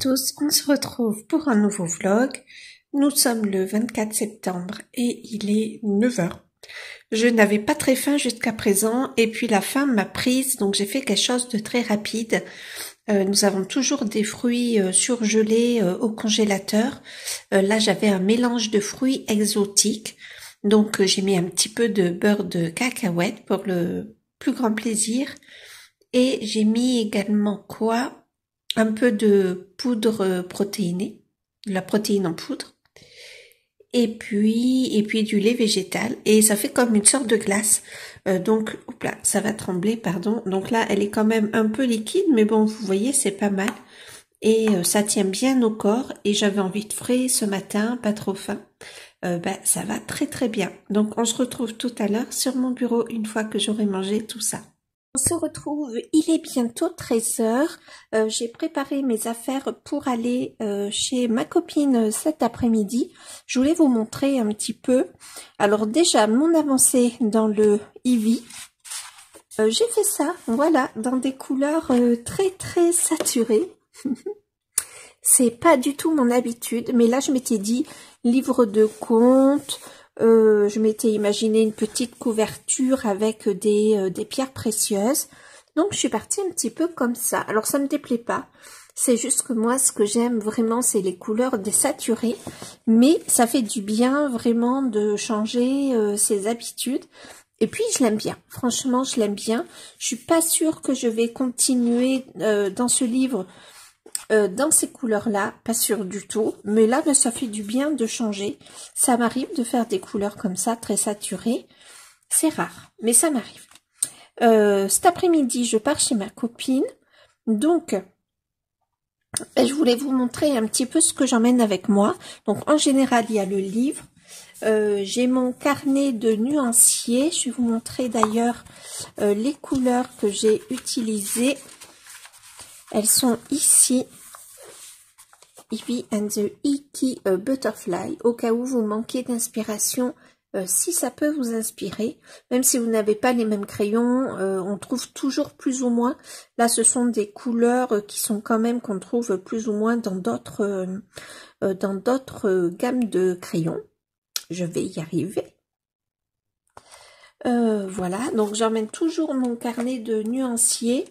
tous, on se retrouve pour un nouveau vlog. Nous sommes le 24 septembre et il est 9 heures. Je n'avais pas très faim jusqu'à présent et puis la faim m'a prise, donc j'ai fait quelque chose de très rapide. Nous avons toujours des fruits surgelés au congélateur. Là j'avais un mélange de fruits exotiques, donc j'ai mis un petit peu de beurre de cacahuète pour le plus grand plaisir. Et j'ai mis également quoi? Un peu de poudre protéinée, de la protéine en poudre, et puis du lait végétal, et ça fait comme une sorte de glace. Donc, hop là, ça va trembler, pardon. Donc là, elle est quand même un peu liquide, mais bon, vous voyez, c'est pas mal. Et ça tient bien au corps, et j'avais envie de frais ce matin, pas trop faim. Ça va très très bien. Donc, on se retrouve tout à l'heure sur mon bureau une fois que j'aurai mangé tout ça. On se retrouve, il est bientôt 13 heures. J'ai préparé mes affaires pour aller chez ma copine cet après-midi. Je voulais vous montrer un petit peu. Alors déjà, mon avancée dans le Ivy. J'ai fait ça, voilà, dans des couleurs très très saturées. C'est pas du tout mon habitude, mais là je m'étais dit, livre de contes. Je m'étais imaginé une petite couverture avec des pierres précieuses. Donc, je suis partie un petit peu comme ça. Alors, ça me déplaît pas. C'est juste que moi, ce que j'aime vraiment, c'est les couleurs désaturées. Mais ça fait du bien vraiment de changer ses habitudes. Et puis, je l'aime bien. Franchement, je l'aime bien. Je suis pas sûre que je vais continuer dans ce livre dans ces couleurs-là, pas sûre du tout, mais là, ça fait du bien de changer. Ça m'arrive de faire des couleurs comme ça, très saturées. C'est rare, mais ça m'arrive. Cet après-midi, je pars chez ma copine, donc je voulais vous montrer un petit peu ce que j'emmène avec moi. Donc, en général, il y a le livre. J'ai mon carnet de nuanciers. Je vais vous montrer d'ailleurs les couleurs que j'ai utilisées. Elles sont ici. Ivy and the Icky Butterfly, au cas où vous manquez d'inspiration, si ça peut vous inspirer, même si vous n'avez pas les mêmes crayons, on trouve toujours plus ou moins, là ce sont des couleurs qui sont quand même qu'on trouve plus ou moins dans d'autres gammes de crayons. Je vais y arriver. Voilà, donc j'emmène toujours mon carnet de nuanciers,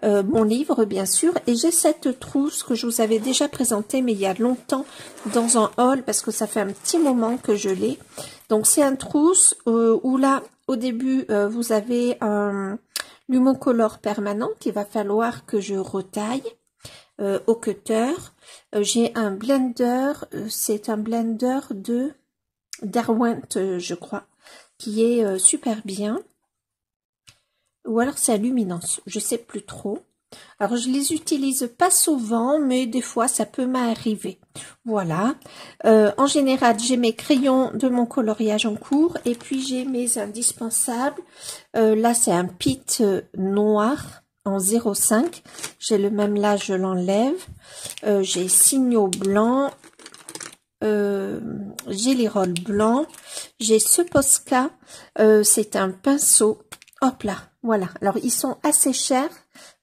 mon livre bien sûr, et j'ai cette trousse que je vous avais déjà présentée mais il y a longtemps dans un haul parce que ça fait un petit moment que je l'ai. Donc c'est un trousse où là au début vous avez un Lumocolor permanent qu'il va falloir que je retaille au cutter. J'ai un blender, c'est un blender de Derwent je crois, qui est super bien, ou alors c'est à luminance, je sais plus trop. Alors je les utilise pas souvent, mais des fois ça peut m'arriver. Voilà. En général, j'ai mes crayons de mon coloriage en cours et puis j'ai mes indispensables. Là c'est un Pitt noir en 0,5. J'ai le même là, je l'enlève. J'ai signaux blancs. J'ai les rôles blancs, j'ai ce Posca, c'est un pinceau, hop là, voilà, alors ils sont assez chers,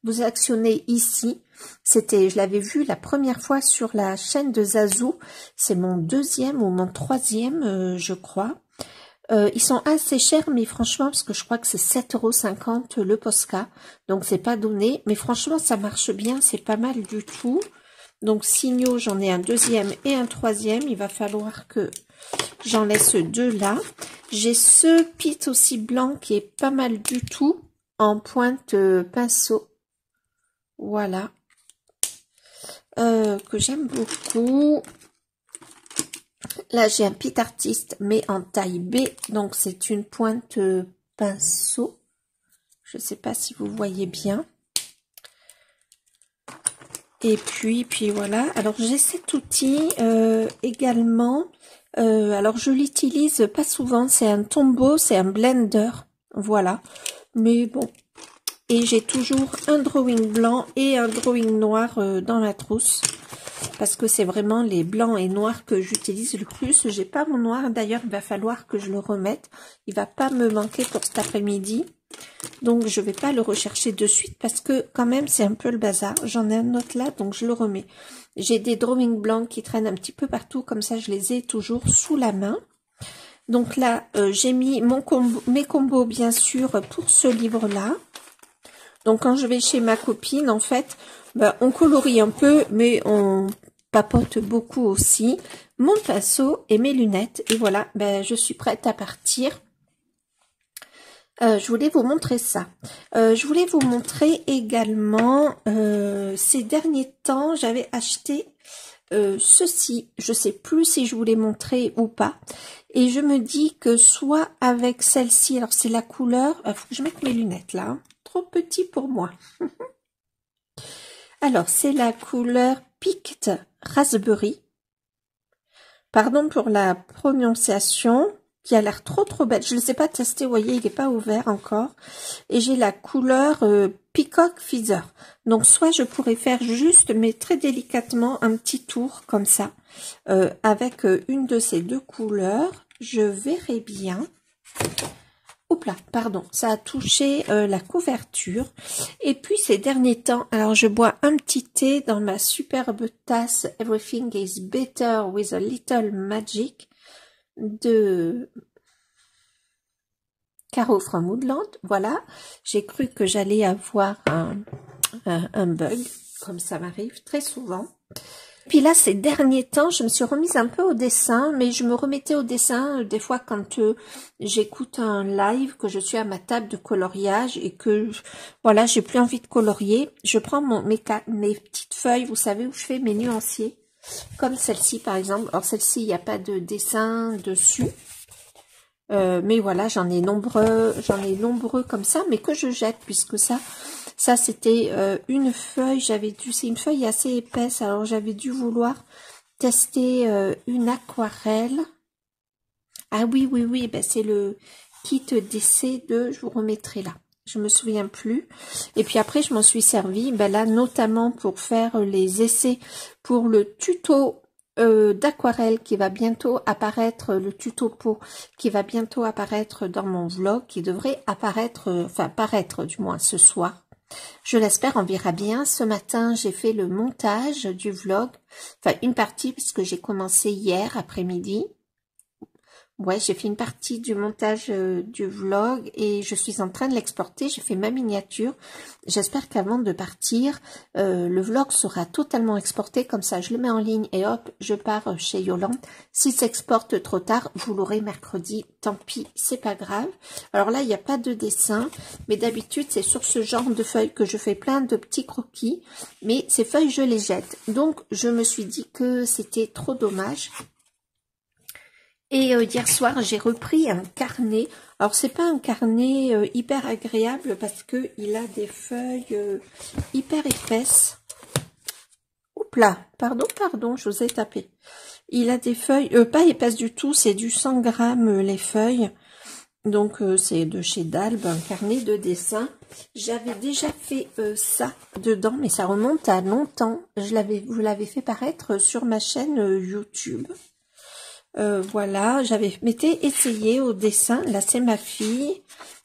vous actionnez ici, je l'avais vu la première fois sur la chaîne de Zazou, c'est mon deuxième ou mon troisième, je crois. Ils sont assez chers, mais franchement, parce que je crois que c'est 7,50 € le Posca, donc c'est pas donné, mais franchement ça marche bien, c'est pas mal du tout. Donc, signaux, j'en ai un deuxième et un troisième. Il va falloir que j'en laisse deux là. J'ai ce Pitt aussi blanc qui est pas mal du tout en pointe pinceau. Voilà. Que j'aime beaucoup. Là, j'ai un Pitt Artiste, mais en taille B. Donc, c'est une pointe pinceau. Je ne sais pas si vous voyez bien. Et puis voilà, alors j'ai cet outil également, alors je l'utilise pas souvent, c'est un tombeau, c'est un blender, voilà, mais bon, et j'ai toujours un drawing blanc et un drawing noir dans la trousse, parce que c'est vraiment les blancs et noirs que j'utilise le plus. J'ai pas mon noir, d'ailleurs il va falloir que je le remette, il va pas me manquer pour cet après-midi. Donc, je vais pas le rechercher de suite parce que quand même, c'est un peu le bazar. J'en ai un autre là, donc je le remets. J'ai des drawings blancs qui traînent un petit peu partout. Comme ça, je les ai toujours sous la main. Donc là, j'ai mis mes combos, bien sûr, pour ce livre-là. Donc, quand je vais chez ma copine, en fait, ben, on colorie un peu, mais on papote beaucoup aussi. Mon pinceau et mes lunettes. Et voilà, ben, je suis prête à partir. Je voulais vous montrer ça. Je voulais vous montrer également, ces derniers temps, j'avais acheté ceci. Je sais plus si je vous l'ai montré ou pas. Et je me dis que soit avec celle-ci, alors c'est la couleur, faut que je mette mes lunettes là, hein, trop petit pour moi. Alors, c'est la couleur Picked Raspberry. Pardon pour la prononciation, qui a l'air trop belle. Je ne les ai pas testés, vous voyez, il n'est pas ouvert encore. Et j'ai la couleur Peacock Feather. Donc, soit je pourrais faire juste, mais très délicatement, un petit tour comme ça, avec une de ces deux couleurs. Je verrai bien. Oups là, pardon, ça a touché la couverture. Et puis ces derniers temps, alors je bois un petit thé dans ma superbe tasse Everything is Better with a Little Magic de Caro from Woodland. Voilà, j'ai cru que j'allais avoir un bug, comme ça m'arrive très souvent. Puis là, ces derniers temps, je me suis remise un peu au dessin, mais je me remettais au dessin des fois quand j'écoute un live, que je suis à ma table de coloriage et que, voilà, j'ai plus envie de colorier. Je prends mes petites feuilles, vous savez, où je fais mes nuanciers, comme celle-ci par exemple. Alors celle-ci, il n'y a pas de dessin dessus. Mais voilà, j'en ai nombreux comme ça, mais que je jette, puisque ça c'était une feuille, c'est une feuille assez épaisse, alors j'avais dû vouloir tester une aquarelle. Ah oui, ben c'est le kit d'essai je vous remettrai là, je me souviens plus. Et puis après, je m'en suis servi, ben là, notamment pour faire les essais pour le tuto d'aquarelle qui va bientôt apparaître, le tuto pot qui va bientôt apparaître dans mon vlog, qui devrait apparaître, paraître du moins ce soir. Je l'espère, on verra bien. Ce matin, j'ai fait le montage du vlog, enfin une partie puisque j'ai commencé hier après-midi. Ouais, j'ai fait une partie du montage du vlog et je suis en train de l'exporter. J'ai fait ma miniature. J'espère qu'avant de partir, le vlog sera totalement exporté. Comme ça, je le mets en ligne et hop, je pars chez Yolande. S'il s'exporte trop tard, vous l'aurez mercredi. Tant pis, c'est pas grave. Alors là, il n'y a pas de dessin, mais d'habitude, c'est sur ce genre de feuilles que je fais plein de petits croquis. Mais ces feuilles, je les jette. Donc, je me suis dit que c'était trop dommage. Et hier soir, j'ai repris un carnet. Alors, c'est pas un carnet hyper agréable parce que il a des feuilles hyper épaisses. Oups là, pardon, je vous ai tapé. Il a des feuilles pas épaisses du tout, c'est du 100 grammes les feuilles. Donc, c'est de chez Dalbe, un carnet de dessin. J'avais déjà fait ça dedans, mais ça remonte à longtemps. Vous l'avez fait paraître sur ma chaîne YouTube. Voilà, m'étais essayé au dessin. Là, c'est ma fille.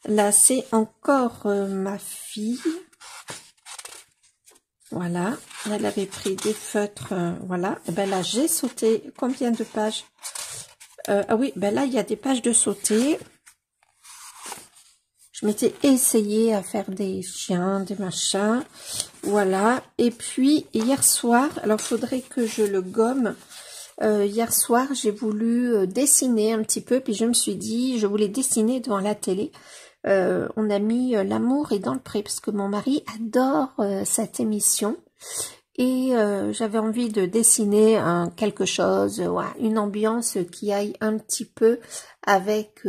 Là, c'est encore ma fille. Voilà, elle avait pris des feutres. Voilà, et ben là, j'ai sauté. Combien de pages? Ah oui, ben là, il y a des pages de sauter. Je m'étais essayé à faire des chiens, des machins. Voilà, et puis hier soir, alors faudrait que je le gomme. Hier soir, j'ai voulu dessiner un petit peu, puis je me suis dit, je voulais dessiner devant la télé. On a mis L'amour est dans le pré, parce que mon mari adore cette émission. Et j'avais envie de dessiner quelque chose, ouais, une ambiance qui aille un petit peu avec,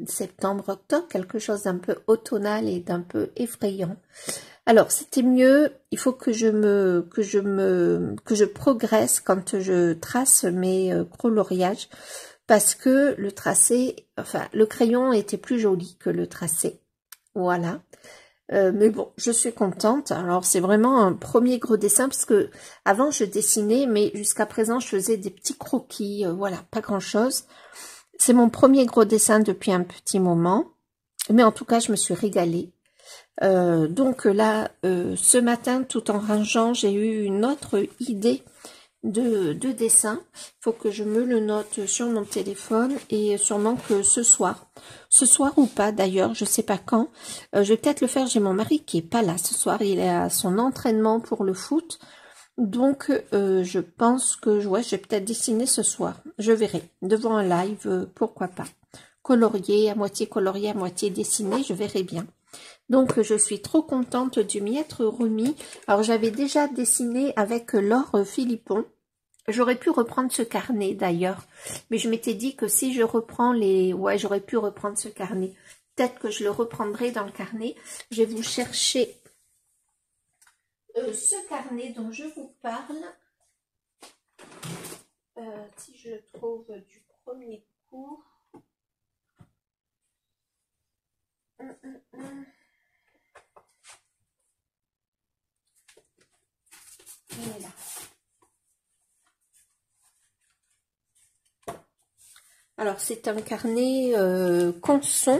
septembre, octobre, quelque chose d'un peu automnal et d'un peu effrayant. Alors, c'était mieux, il faut que je progresse quand je trace mes coloriages, parce que le tracé, enfin, le crayon était plus joli que le tracé. Voilà. Mais bon, je suis contente. Alors, c'est vraiment un premier gros dessin, parce que avant, je dessinais, mais jusqu'à présent, je faisais des petits croquis, voilà, pas grand-chose. C'est mon premier gros dessin depuis un petit moment. Mais en tout cas, je me suis régalée. Donc là, ce matin, tout en rangeant, j'ai eu une autre idée de dessin. Il faut que je me le note sur mon téléphone et sûrement que ce soir ou pas d'ailleurs, je sais pas quand, je vais peut-être le faire. J'ai mon mari qui est pas là ce soir, il est à son entraînement pour le foot, donc je pense que ouais, je vais peut-être dessiner ce soir, je verrai, devant un live, pourquoi pas, colorier, à moitié dessiné, je verrai bien. Donc, je suis trop contente de m'y être remis. Alors, j'avais déjà dessiné avec Laure Philippon. J'aurais pu reprendre ce carnet d'ailleurs. Mais je m'étais dit que si je reprends les... Ouais, j'aurais pu reprendre ce carnet. Peut-être que je le reprendrai dans le carnet. Je vais vous chercher ce carnet dont je vous parle. Si je le trouve du premier cours. Il est là. Alors, c'est un carnet Canson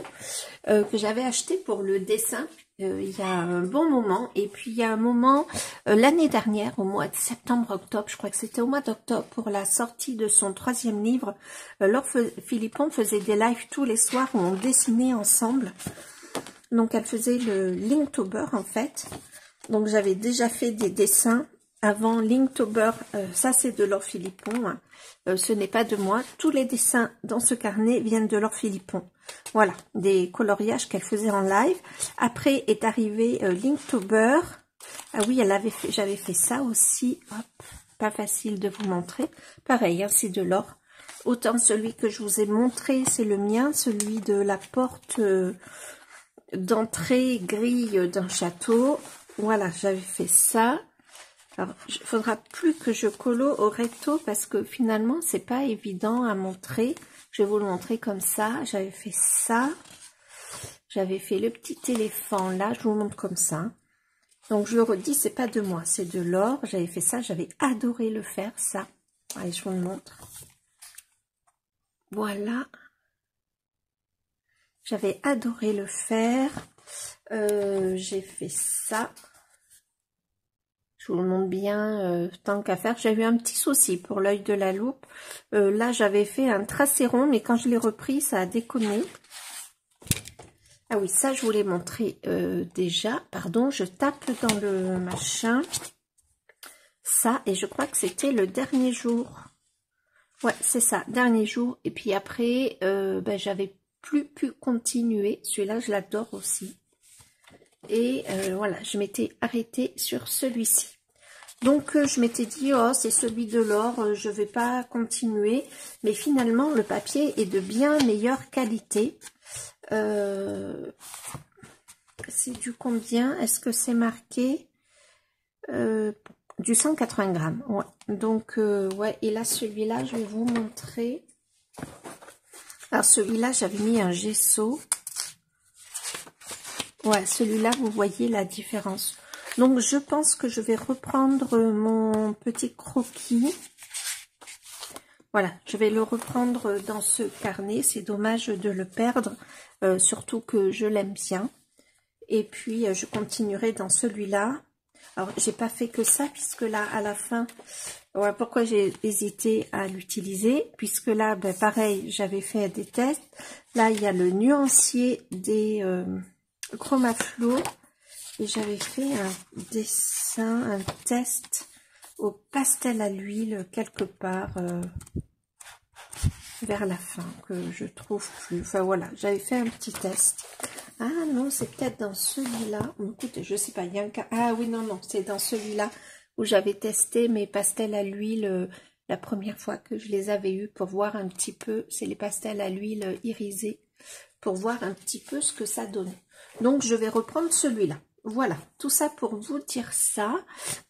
que j'avais acheté pour le dessin il y a un bon moment. Et puis, il y a un moment, l'année dernière, au mois de septembre-octobre, je crois que c'était au mois d'octobre, pour la sortie de son 3e livre, Laure Philippon faisait des lives tous les soirs où on dessinait ensemble. Donc, elle faisait le Linktober, en fait. Donc, j'avais déjà fait des dessins avant Linktober. Ça, c'est de Laure Philippon, hein. Ce n'est pas de moi. Tous les dessins dans ce carnet viennent de Laure Philippon. Voilà, des coloriages qu'elle faisait en live. Après est arrivé Linktober. Ah oui, j'avais fait ça aussi. Hop, pas facile de vous montrer. Pareil, hein, c'est de Laure. Autant celui que je vous ai montré, c'est le mien, celui de la porte d'entrée grille d'un château. Voilà, j'avais fait ça. Alors, il faudra plus que je colo au recto parce que finalement, c'est pas évident à montrer. Je vais vous le montrer comme ça. J'avais fait ça. J'avais fait le petit éléphant là. Je vous montre comme ça. Donc, je le redis, c'est pas de moi, c'est de Laure. J'avais fait ça. J'avais adoré le faire, ça. Allez, je vous le montre. Voilà. J'avais adoré le faire. J'ai fait ça. Je vous le montre bien, tant qu'à faire. J'ai eu un petit souci pour l'œil de la loupe. Là, j'avais fait un tracé rond, mais quand je l'ai repris, ça a déconné. Ah oui, ça, je vous l'ai montré déjà. Pardon, je tape dans le machin. Ça, et je crois que c'était le dernier jour. Ouais, c'est ça, dernier jour. Et puis après, j'avais plus pu continuer. Celui-là, je l'adore aussi. Et voilà, je m'étais arrêtée sur celui-ci. Donc, je m'étais dit, oh, c'est celui de Laure, je vais pas continuer. Mais finalement, le papier est de bien meilleure qualité. C'est du combien? Est-ce que c'est marqué du 180 grammes. Ouais. Donc, ouais. Et là, celui-là, je vais vous montrer. Alors, celui-là, j'avais mis un gesso. Ouais, celui-là, vous voyez la différence. Donc, je pense que je vais reprendre mon petit croquis. Voilà, je vais le reprendre dans ce carnet. C'est dommage de le perdre, surtout que je l'aime bien. Et puis, je continuerai dans celui-là. Alors, j'ai pas fait que ça, puisque là, à la fin, ouais, pourquoi j'ai hésité à l'utiliser, puisque là, ben, pareil, j'avais fait des tests. Là, il y a le nuancier des Chromaflow. Et j'avais fait un dessin, un test au pastel à l'huile quelque part vers la fin que je trouve plus. Enfin voilà, j'avais fait un petit test. Ah non, c'est peut-être dans celui-là. Écoutez, je sais pas, il y a un cas. Ah oui, non, non, c'est dans celui-là où j'avais testé mes pastels à l'huile la première fois que je les avais eus pour voir un petit peu. C'est les pastels à l'huile irisés pour voir un petit peu ce que ça donnait. Donc je vais reprendre celui-là. Voilà, tout ça pour vous dire ça.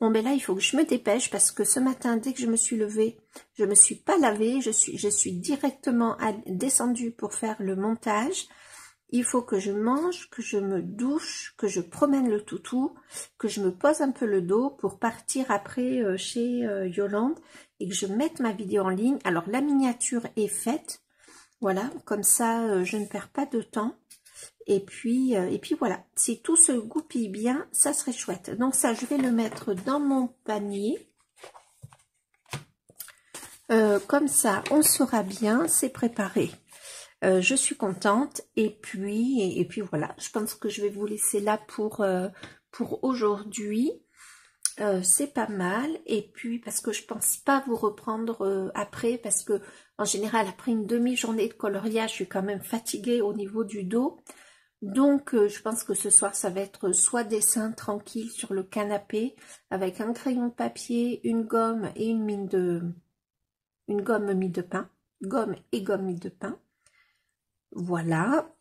Bon, ben là, il faut que je me dépêche parce que ce matin, dès que je me suis levée, je me suis pas lavée. Je suis directement descendue pour faire le montage. Il faut que je mange, que je me douche, que je promène le toutou, que je me pose un peu le dos pour partir après chez Yolande et que je mette ma vidéo en ligne. Alors, la miniature est faite. Voilà, comme ça, je ne perds pas de temps. Et puis voilà, si tout se goupille bien, ça serait chouette. Donc ça, je vais le mettre dans mon panier. Comme ça, on sera bien, c'est préparé. Je suis contente. Et puis voilà, je pense que je vais vous laisser là pour aujourd'hui. C'est pas mal. Et puis parce que je pense pas vous reprendre après, parce que en général après une demi-journée de coloriage, je suis quand même fatiguée au niveau du dos. Donc je pense que ce soir ça va être soit dessin tranquille sur le canapé avec un crayon de papier, une gomme et une gomme mie de pain, gomme et gomme mie de pain. Voilà.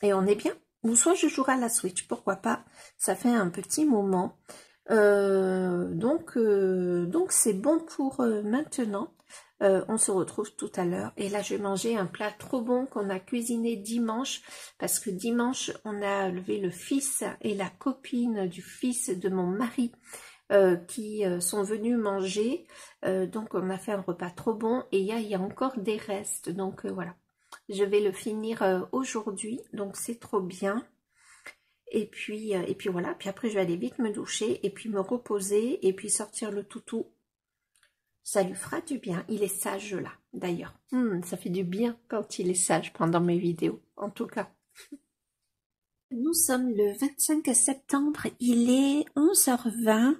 Et on est bien. Ou soit je jouerai à la Switch, pourquoi pas. Ça fait un petit moment. Donc c'est bon pour maintenant. On se retrouve tout à l'heure. Et là, je vais manger un plat trop bon qu'on a cuisiné dimanche. Parce que dimanche, on a levé le fils et la copine du fils de mon mari qui sont venus manger. Donc, on a fait un repas trop bon. Et il y a encore des restes. Donc, voilà. Je vais le finir aujourd'hui. Donc, c'est trop bien. Et puis voilà. Puis après, je vais aller vite me doucher. Et puis me reposer. Et puis sortir le toutou. Ça lui fera du bien. Il est sage là, d'ailleurs. Ça fait du bien quand il est sage pendant mes vidéos, en tout cas. Nous sommes le 25 septembre, il est 11h20.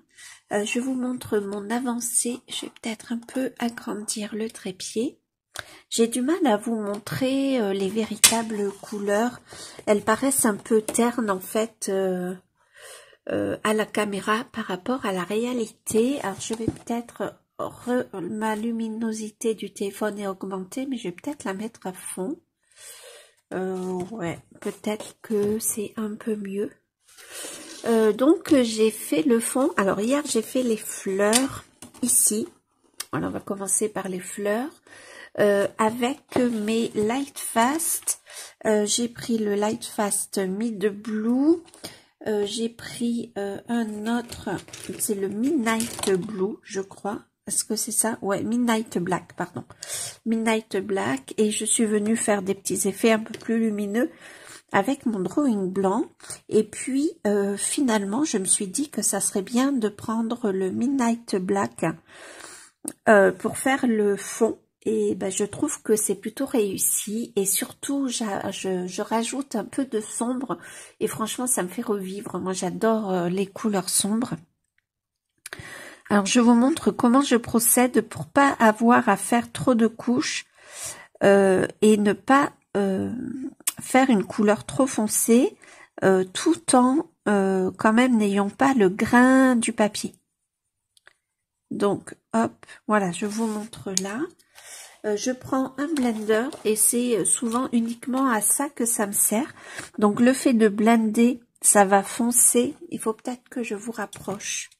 Je vous montre mon avancée. Je vais peut-être un peu agrandir le trépied. J'ai du mal à vous montrer les véritables couleurs. Elles paraissent un peu ternes en fait à la caméra par rapport à la réalité. Alors je vais peut-être... ma luminosité du téléphone est augmentée, mais je vais peut-être la mettre à fond. Ouais, peut-être que c'est un peu mieux. Donc j'ai fait le fond. Alors hier j'ai fait les fleurs ici. Voilà, on va commencer par les fleurs. Avec mes Light Fast. J'ai pris le Light Fast Mid Blue. J'ai pris un autre, c'est le Midnight Blue, je crois. Est-ce que c'est ça? Ouais, Midnight Black, pardon. Midnight Black. Et je suis venue faire des petits effets un peu plus lumineux avec mon drawing blanc. Et puis, finalement, je me suis dit que ça serait bien de prendre le Midnight Black pour faire le fond. Et ben, je trouve que c'est plutôt réussi. Et surtout, je rajoute un peu de sombre. Et franchement, ça me fait revivre. Moi, j'adore les couleurs sombres. Alors, je vous montre comment je procède pour pas avoir à faire trop de couches et ne pas faire une couleur trop foncée tout en quand même n'ayant pas le grain du papier. Donc, hop, voilà, je vous montre là. Je prends un blender et c'est souvent uniquement à ça que ça me sert. Donc, le fait de blender, ça va foncer. Il faut peut-être que je vous rapproche.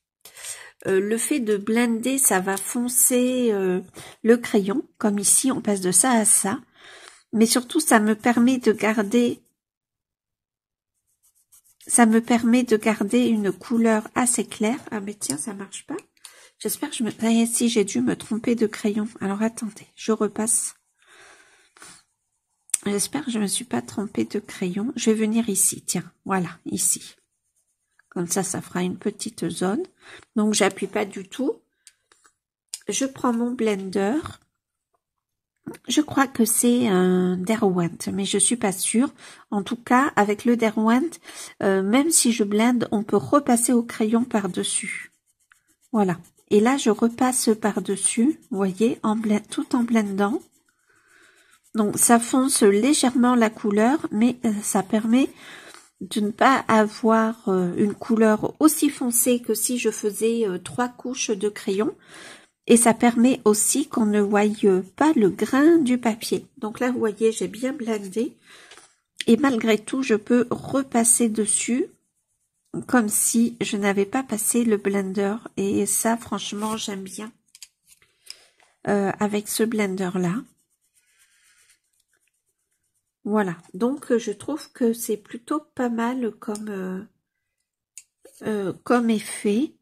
Le fait de blender, ça va foncer le crayon, comme ici, on passe de ça à ça. Mais surtout, ça me permet de garder une couleur assez claire. Ah mais tiens, ça marche pas. J'espère que si j'ai dû me tromper de crayon. Alors attendez, je repasse. J'espère que je me suis pas trompée de crayon. Je vais venir ici, tiens, voilà, ici. Comme ça, ça fera une petite zone. Donc, j'appuie pas du tout. Je prends mon blender. Je crois que c'est un Derwent, mais je suis pas sûre. En tout cas, avec le Derwent, même si je blende, on peut repasser au crayon par-dessus. Voilà. Et là, je repasse par-dessus, vous voyez, tout en blendant. Donc, ça fonce légèrement la couleur, mais ça permet de ne pas avoir une couleur aussi foncée que si je faisais 3 couches de crayon. Et ça permet aussi qu'on ne voie pas le grain du papier. Donc là, vous voyez, j'ai bien blendé. Et malgré tout, je peux repasser dessus comme si je n'avais pas passé le blender. Et ça, franchement, j'aime bien avec ce blender-là. Voilà, donc je trouve que c'est plutôt pas mal comme effet.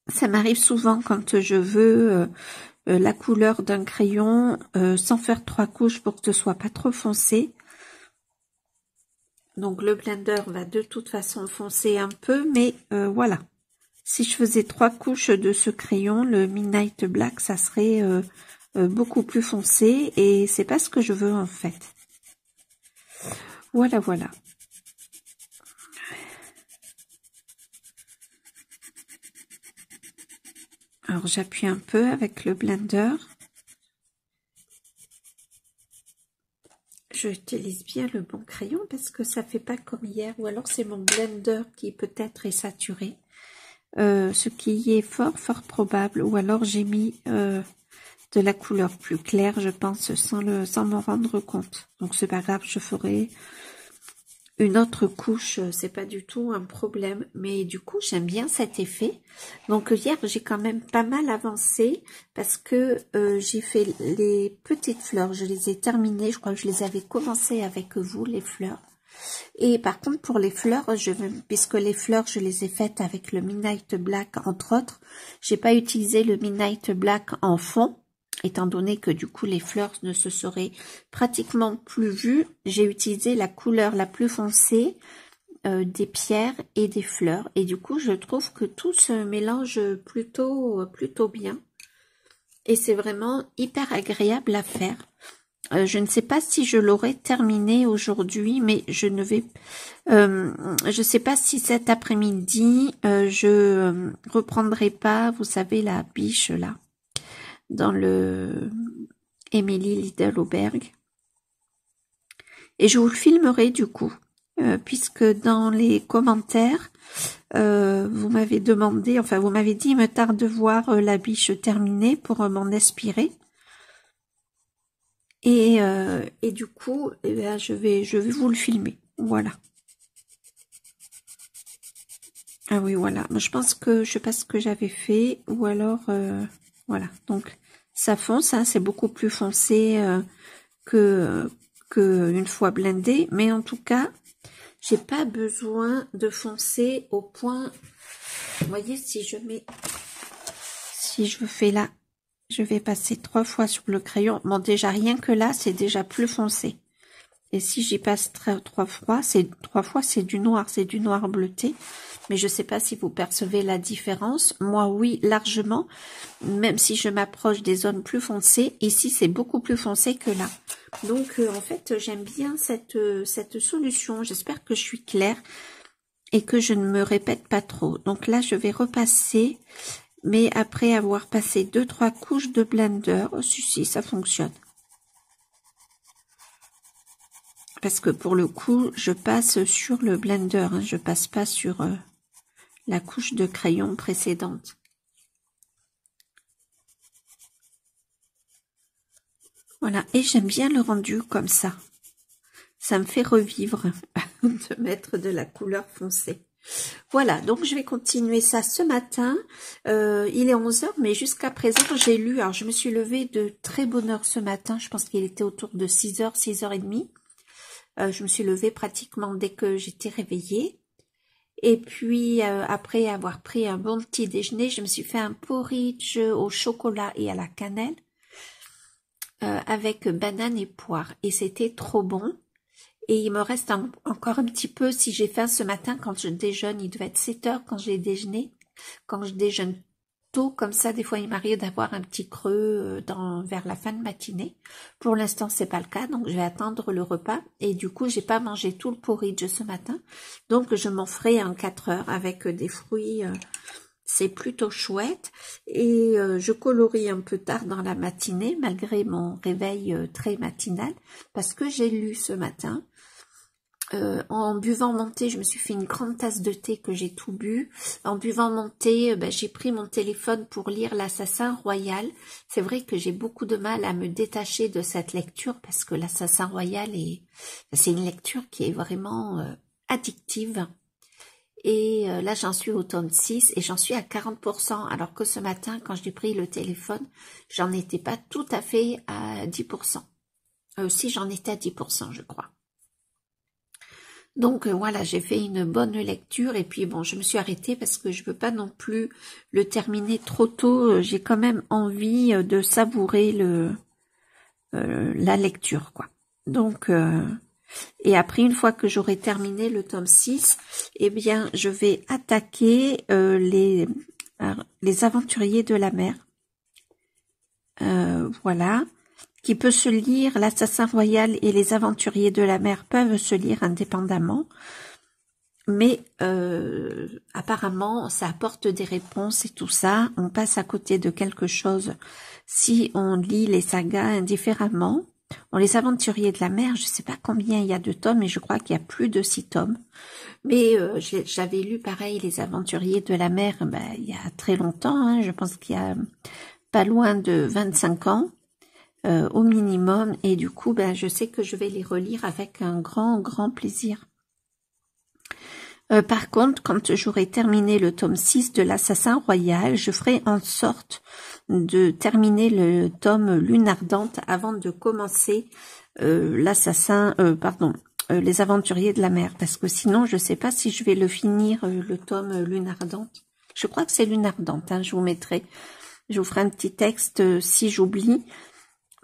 Ça m'arrive souvent quand je veux la couleur d'un crayon sans faire 3 couches pour que ce soit pas trop foncé. Donc le blender va de toute façon foncer un peu, mais voilà. Si je faisais 3 couches de ce crayon, le Midnight Black, ça serait beaucoup plus foncé et c'est pas ce que je veux en fait. Voilà, voilà. Alors j'appuie un peu avec le blender. J'utilise bien le bon crayon parce que ça fait pas comme hier, ou alors c'est mon blender qui peut-être est saturé. Ce qui est fort probable, ou alors j'ai mis de la couleur plus claire, je pense, sans m'en rendre compte. Donc c'est pas grave, je ferai une autre couche, c'est pas du tout un problème, mais du coup j'aime bien cet effet. Donc hier j'ai quand même pas mal avancé parce que j'ai fait les petites fleurs, je les ai terminées, je crois que je les avais commencées avec vous, les fleurs. Et par contre pour les fleurs, puisque les fleurs je les ai faites avec le Midnight Black entre autres, j'ai pas utilisé le Midnight Black en fond, étant donné que du coup les fleurs ne se seraient pratiquement plus vues. J'ai utilisé la couleur la plus foncée des pierres et des fleurs, et du coup je trouve que tout se mélange plutôt bien, et c'est vraiment hyper agréable à faire. Je ne sais pas si je l'aurai terminé aujourd'hui, mais je ne vais... je sais pas si cet après-midi, je reprendrai pas, vous savez, la biche là, dans le Emily Little Auberg. Et je vous le filmerai du coup, puisque dans les commentaires, vous m'avez demandé, enfin vous m'avez dit, il me tarde de voir la biche terminée pour m'en inspirer. Et du coup, eh bien, je vais vous le filmer. Voilà. Ah oui, voilà. Je pense que je sais pas ce que j'avais fait, ou alors voilà. Donc ça fonce, hein, c'est beaucoup plus foncé que une fois blendé, mais en tout cas, j'ai pas besoin de foncer au point. Vous voyez, si je fais là, je vais passer 3 fois sur le crayon. Bon, déjà rien que là, c'est déjà plus foncé. Et si j'y passe 3 fois, c'est du noir bleuté. Mais je sais pas si vous percevez la différence. Moi, oui, largement. Même si je m'approche des zones plus foncées, ici, c'est beaucoup plus foncé que là. Donc, en fait, j'aime bien cette solution. J'espère que je suis claire et que je ne me répète pas trop. Donc là, je vais repasser, mais après avoir passé 2-3 couches de blender, si, ça fonctionne. Parce que pour le coup, je passe sur le blender, hein, je passe pas sur la couche de crayon précédente. Voilà, et j'aime bien le rendu comme ça. Ça me fait revivre de mettre de la couleur foncée. Voilà, donc je vais continuer ça ce matin. Il est 11 h, mais jusqu'à présent, j'ai lu. Alors, je me suis levée de très bonne heure ce matin. Je pense qu'il était autour de 6 h, 6 h 30. Je me suis levée pratiquement dès que j'étais réveillée. Et puis, après avoir pris un bon petit déjeuner, je me suis fait un porridge au chocolat et à la cannelle avec banane et poire. Et c'était trop bon. Et il me reste encore un petit peu si j'ai faim ce matin quand je déjeune. Il devait être 7 h quand j'ai déjeuné. Quand je déjeune tôt, comme ça, des fois, il m'arrive d'avoir un petit creux vers la fin de matinée. Pour l'instant, c'est pas le cas, donc je vais attendre le repas. Et du coup, j'ai pas mangé tout le porridge ce matin. Donc, je m'en ferai en 4 heures avec des fruits. C'est plutôt chouette. Et je colorie un peu tard dans la matinée, malgré mon réveil très matinal, parce que j'ai lu ce matin. En buvant mon thé, je me suis fait une grande tasse de thé que j'ai tout bu. En buvant mon thé, j'ai pris mon téléphone pour lire l'Assassin Royal. C'est vrai que j'ai beaucoup de mal à me détacher de cette lecture parce que l'Assassin Royal c'est une lecture qui est vraiment addictive. Et là, j'en suis au tome 6 et j'en suis à 40%, alors que ce matin, quand j'ai pris le téléphone, j'en étais pas tout à fait à 10%. Si, j'en étais à 10%, je crois. Donc voilà, j'ai fait une bonne lecture et puis bon, je me suis arrêtée parce que je veux pas non plus le terminer trop tôt. J'ai quand même envie de savourer la lecture, quoi. Donc et après, une fois que j'aurai terminé le tome 6, eh bien, je vais attaquer les aventuriers de la mer. Voilà, qui peut se lire, l'Assassin Royal et les Aventuriers de la mer peuvent se lire indépendamment, mais apparemment ça apporte des réponses et tout ça, on passe à côté de quelque chose si on lit les sagas indifféremment. Bon, les Aventuriers de la mer, je sais pas combien il y a de tomes, mais je crois qu'il y a plus de 6 tomes. Mais j'avais lu pareil les Aventuriers de la mer il y a très longtemps, hein, je pense qu'il y a pas loin de 25 ans au minimum, et du coup je sais que je vais les relire avec un grand plaisir. Par contre, quand j'aurai terminé le tome 6 de l'Assassin Royal, je ferai en sorte de terminer le tome Lune Ardente avant de commencer les Aventuriers de la mer, parce que sinon je sais pas si je vais le finir le tome Lune Ardente. Je crois que c'est Lune Ardente, hein, je vous ferai un petit texte si j'oublie,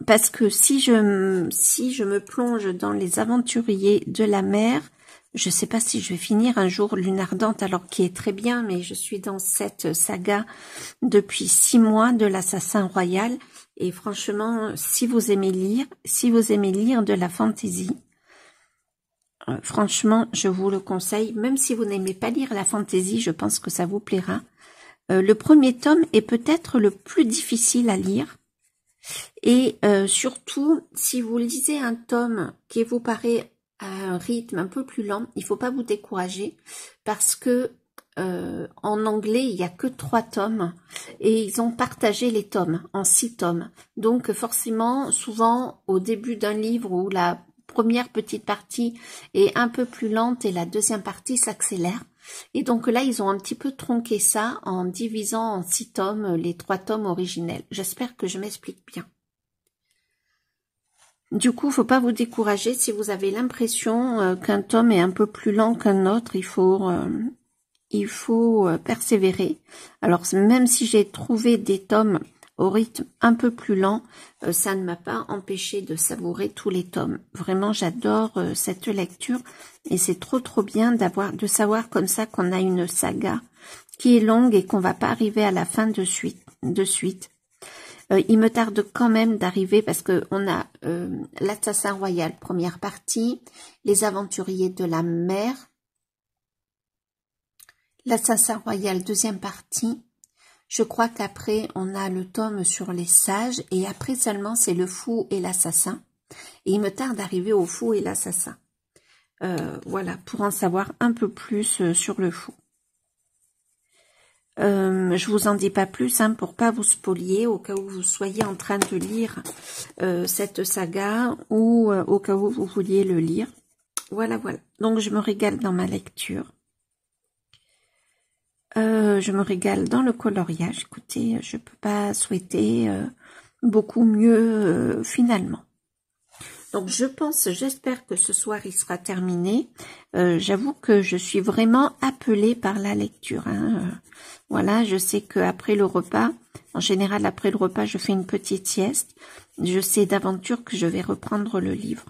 parce que si je me plonge dans les Aventuriers de la mer, je sais pas si je vais finir un jour Lune Ardente, alors qui est très bien, mais je suis dans cette saga depuis 6 mois de l'Assassin Royal, et franchement, si vous aimez lire de la fantasy, franchement, je vous le conseille, même si vous n'aimez pas lire la fantasy, je pense que ça vous plaira. Le premier tome est peut-être le plus difficile à lire, et surtout, si vous lisez un tome qui vous paraît à un rythme un peu plus lent, il faut pas vous décourager, parce que en anglais, il y a que 3 tomes, et ils ont partagé les tomes en 6 tomes. Donc forcément, souvent, au début d'un livre où la première petite partie est un peu plus lente et la deuxième partie s'accélère. Et donc là, ils ont un petit peu tronqué ça en divisant en 6 tomes les 3 tomes originels. J'espère que je m'explique bien. Du coup, faut pas vous décourager si vous avez l'impression qu'un tome est un peu plus lent qu'un autre. Il faut persévérer. Alors, même si j'ai trouvé des tomes au rythme un peu plus lent, ça ne m'a pas empêché de savourer tous les tomes. Vraiment, j'adore cette lecture, et c'est trop bien de savoir comme ça qu'on a une saga qui est longue et qu'on va pas arriver à la fin de suite. Il me tarde quand même d'arriver, parce que on a l'Assassin Royal première partie, les Aventuriers de la mer, l'Assassin Royal deuxième partie. Je crois qu'après on a le tome sur les sages, et après seulement c'est le fou et l'assassin. Et il me tarde d'arriver au fou et l'assassin. Voilà, pour en savoir un peu plus sur le fou. Je vous en dis pas plus, hein, pour pas vous spolier, au cas où vous soyez en train de lire cette saga, ou au cas où vous vouliez le lire. Voilà. Donc je me régale dans ma lecture. Je me régale dans le coloriage. Écoutez, je peux pas souhaiter beaucoup mieux finalement. Donc j'espère que ce soir il sera terminé. J'avoue que je suis vraiment appelée par la lecture, hein. Voilà, je sais qu'après le repas, en général après le repas, je fais une petite sieste. Je sais d'aventure que je vais reprendre le livre.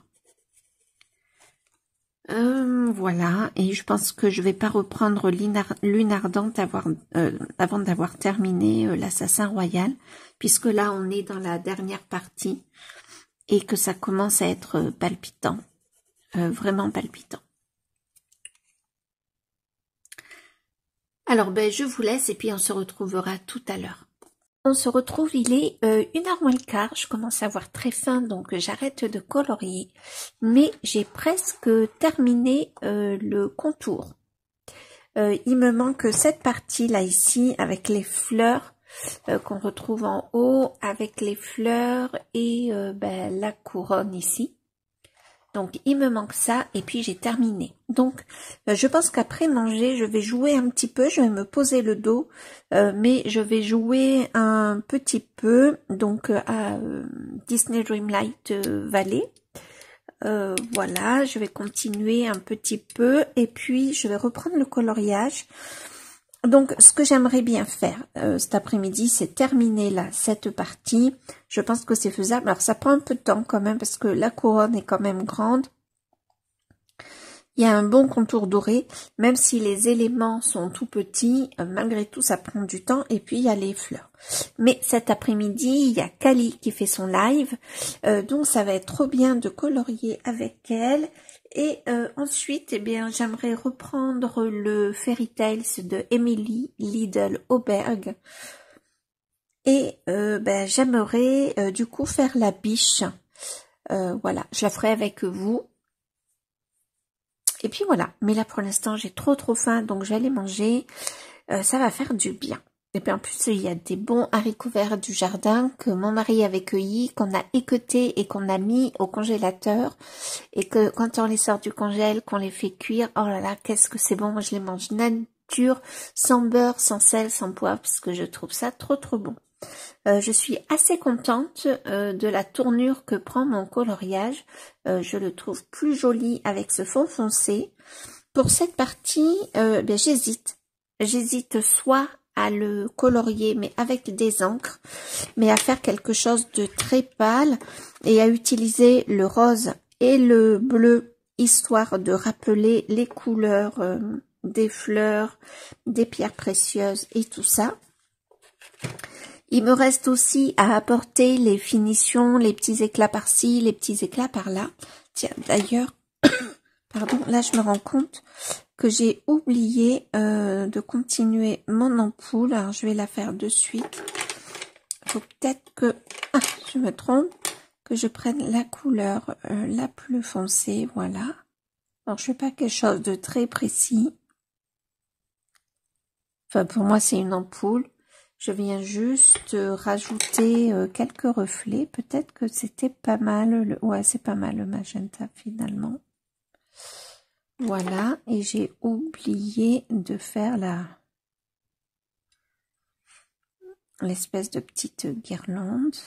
Voilà, et je pense que je vais pas reprendre Lune Ardente avant d'avoir terminé l'Assassin Royal, puisque là on est dans la dernière partie et que ça commence à être palpitant, vraiment palpitant. Alors je vous laisse et puis on se retrouvera tout à l'heure. On se retrouve, il est 1h moins le quart, je commence à avoir très faim, donc j'arrête de colorier, mais j'ai presque terminé le contour. Il me manque cette partie là ici avec les fleurs qu'on retrouve en haut, avec les fleurs et la couronne ici. Donc il me manque ça et puis j'ai terminé. Donc je pense qu'après manger je vais jouer un petit peu, je vais me poser le dos, mais je vais jouer un petit peu donc à Disney Dreamlight Valley. Voilà, je vais continuer un petit peu et puis je vais reprendre le coloriage. Donc, ce que j'aimerais bien faire cet après-midi, c'est terminer là cette partie. Je pense que c'est faisable. Alors, ça prend un peu de temps quand même parce que la couronne est quand même grande. Il y a un bon contour doré, même si les éléments sont tout petits, malgré tout, ça prend du temps. Et puis, il y a les fleurs. Mais cet après-midi, il y a Kali qui fait son live. Donc, ça va être trop bien de colorier avec elle. Et ensuite, eh bien, j'aimerais reprendre le Fairy Tales de Emily Liddell Auberg. Et j'aimerais du coup faire la biche. Voilà, je la ferai avec vous. Et puis voilà, mais là pour l'instant j'ai trop faim, donc je vais aller manger, ça va faire du bien. Et puis en plus il y a des bons haricots verts du jardin que mon mari avait cueillis, qu'on a équeutés et qu'on a mis au congélateur. Et que quand on les sort du congèle, qu'on les fait cuire, oh là là, qu'est-ce que c'est bon, moi je les mange nature, sans beurre, sans sel, sans poivre, parce que je trouve ça trop bon. Je suis assez contente de la tournure que prend mon coloriage. Je le trouve plus joli avec ce fond foncé. Pour cette partie, j'hésite. J'hésite soit à le colorier, mais avec des encres, mais à faire quelque chose de très pâle et à utiliser le rose et le bleu, histoire de rappeler les couleurs des fleurs, des pierres précieuses et tout ça. Il me reste aussi à apporter les finitions, les petits éclats par-ci, les petits éclats par-là. Tiens, d'ailleurs, pardon, là je me rends compte que j'ai oublié de continuer mon ampoule. Alors je vais la faire de suite. Il faut peut-être que, je me trompe, que je prenne la couleur la plus foncée, voilà. Alors je fais pas quelque chose de très précis. Enfin pour moi c'est une ampoule. Je viens juste rajouter quelques reflets. Peut-être que c'était pas mal. Ouais, c'est pas mal le magenta finalement. Voilà. Et j'ai oublié de faire l'espèce de petite guirlande.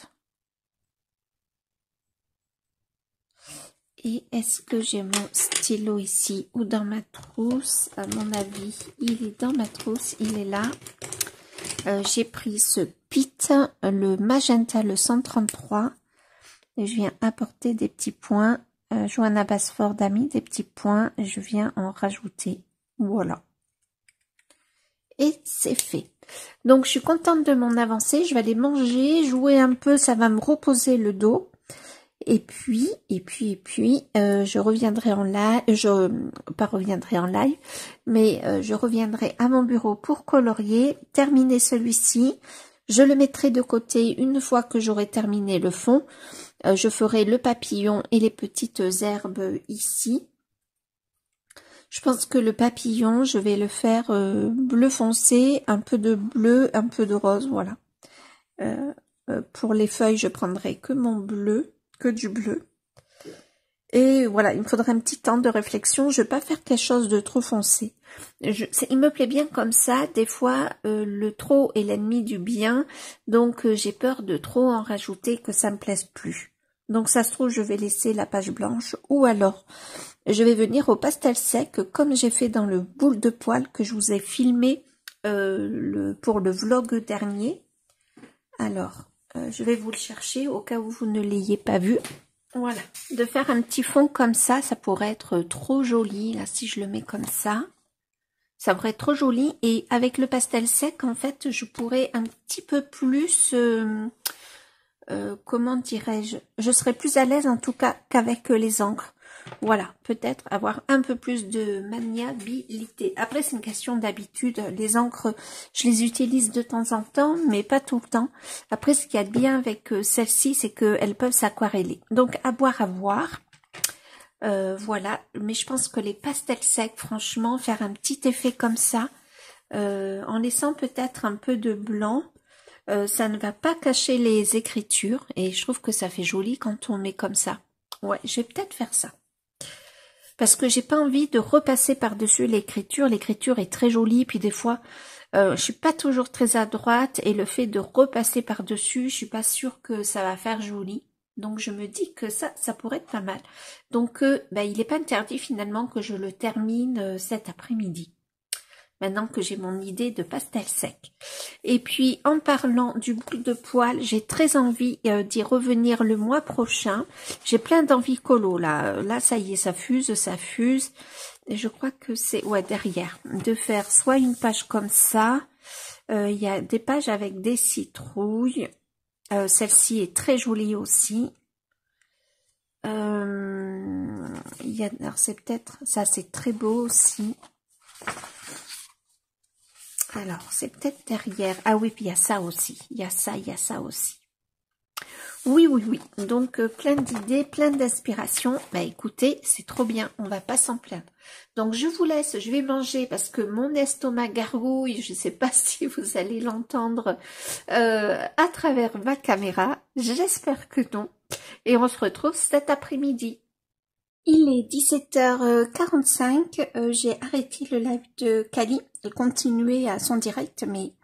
Et est-ce que j'ai mon stylo ici ou dans ma trousse? À mon avis, il est dans ma trousse. Il est là. J'ai pris ce Pit, le magenta, le 133, et je viens apporter des petits points. Johanna Basford a mis des petits points, et je viens en rajouter. Voilà. Et c'est fait. Donc, je suis contente de mon avancée. Je vais aller manger, jouer un peu, ça va me reposer le dos. Et puis, je reviendrai en live, je reviendrai à mon bureau pour colorier, terminer celui-ci. Je le mettrai de côté une fois que j'aurai terminé le fond. Je ferai le papillon et les petites herbes ici. Je pense que le papillon, je vais le faire bleu foncé, un peu de bleu, un peu de rose, voilà. Pour les feuilles, je prendrai que mon bleu. Que du bleu. Et voilà, il me faudrait un petit temps de réflexion. Je ne vais pas faire quelque chose de trop foncé. Il me plaît bien comme ça. Des fois, le trop est l'ennemi du bien. Donc, j'ai peur de trop en rajouter, que ça me plaise plus. Donc, ça se trouve, je vais laisser la page blanche. Ou alors, je vais venir au pastel sec, comme j'ai fait dans le boule de poil que je vous ai filmé pour le vlog dernier. Alors... je vais vous le chercher au cas où vous ne l'ayez pas vu. Voilà. De faire un petit fond comme ça pourrait être trop joli. Là, si je le mets comme ça pourrait être trop joli. Et avec le pastel sec, en fait, je pourrais un petit peu plus... comment dirais-je? Je serais plus à l'aise en tout cas qu'avec les encres. Voilà, peut-être avoir un peu plus de maniabilité. Après, c'est une question d'habitude. Les encres, je les utilise de temps en temps, mais pas tout le temps. Après, ce qu'il y a de bien avec celles-ci, c'est qu'elles peuvent s'aquareller. Donc, à boire, à voir. Voilà, mais je pense que les pastels secs, franchement, faire un petit effet comme ça, en laissant peut-être un peu de blanc, ça ne va pas cacher les écritures. Et je trouve que ça fait joli quand on met comme ça. Ouais, je vais peut-être faire ça. Parce que j'ai pas envie de repasser par-dessus l'écriture. L'écriture est très jolie, puis des fois, je suis pas toujours très à droite, et le fait de repasser par-dessus, je suis pas sûre que ça va faire joli. Donc je me dis que ça pourrait être pas mal. Donc il n'est pas interdit finalement que je le termine cet après-midi. Maintenant que j'ai mon idée de pastel sec. Et puis, en parlant du boule de poil, j'ai très envie d'y revenir le mois prochain. J'ai plein d'envie colo, là. Là, ça y est, ça fuse, ça fuse. Et je crois que c'est, ouais, derrière. De faire soit une page comme ça. Il y a des pages avec des citrouilles. Celle-ci est très jolie aussi. Il y a, alors c'est peut-être, ça c'est très beau aussi. Alors, c'est peut-être derrière. Ah oui, puis il y a ça aussi. Il y a ça aussi. Oui, oui, oui. Donc, plein d'idées, plein d'inspiration. Bah, écoutez, c'est trop bien. On va pas s'en plaindre. Donc, je vous laisse. Je vais manger parce que mon estomac gargouille. Je sais pas si vous allez l'entendre à travers ma caméra. J'espère que non. Et on se retrouve cet après-midi. Il est 17h45, j'ai arrêté le live de Kali et continué à son direct, mais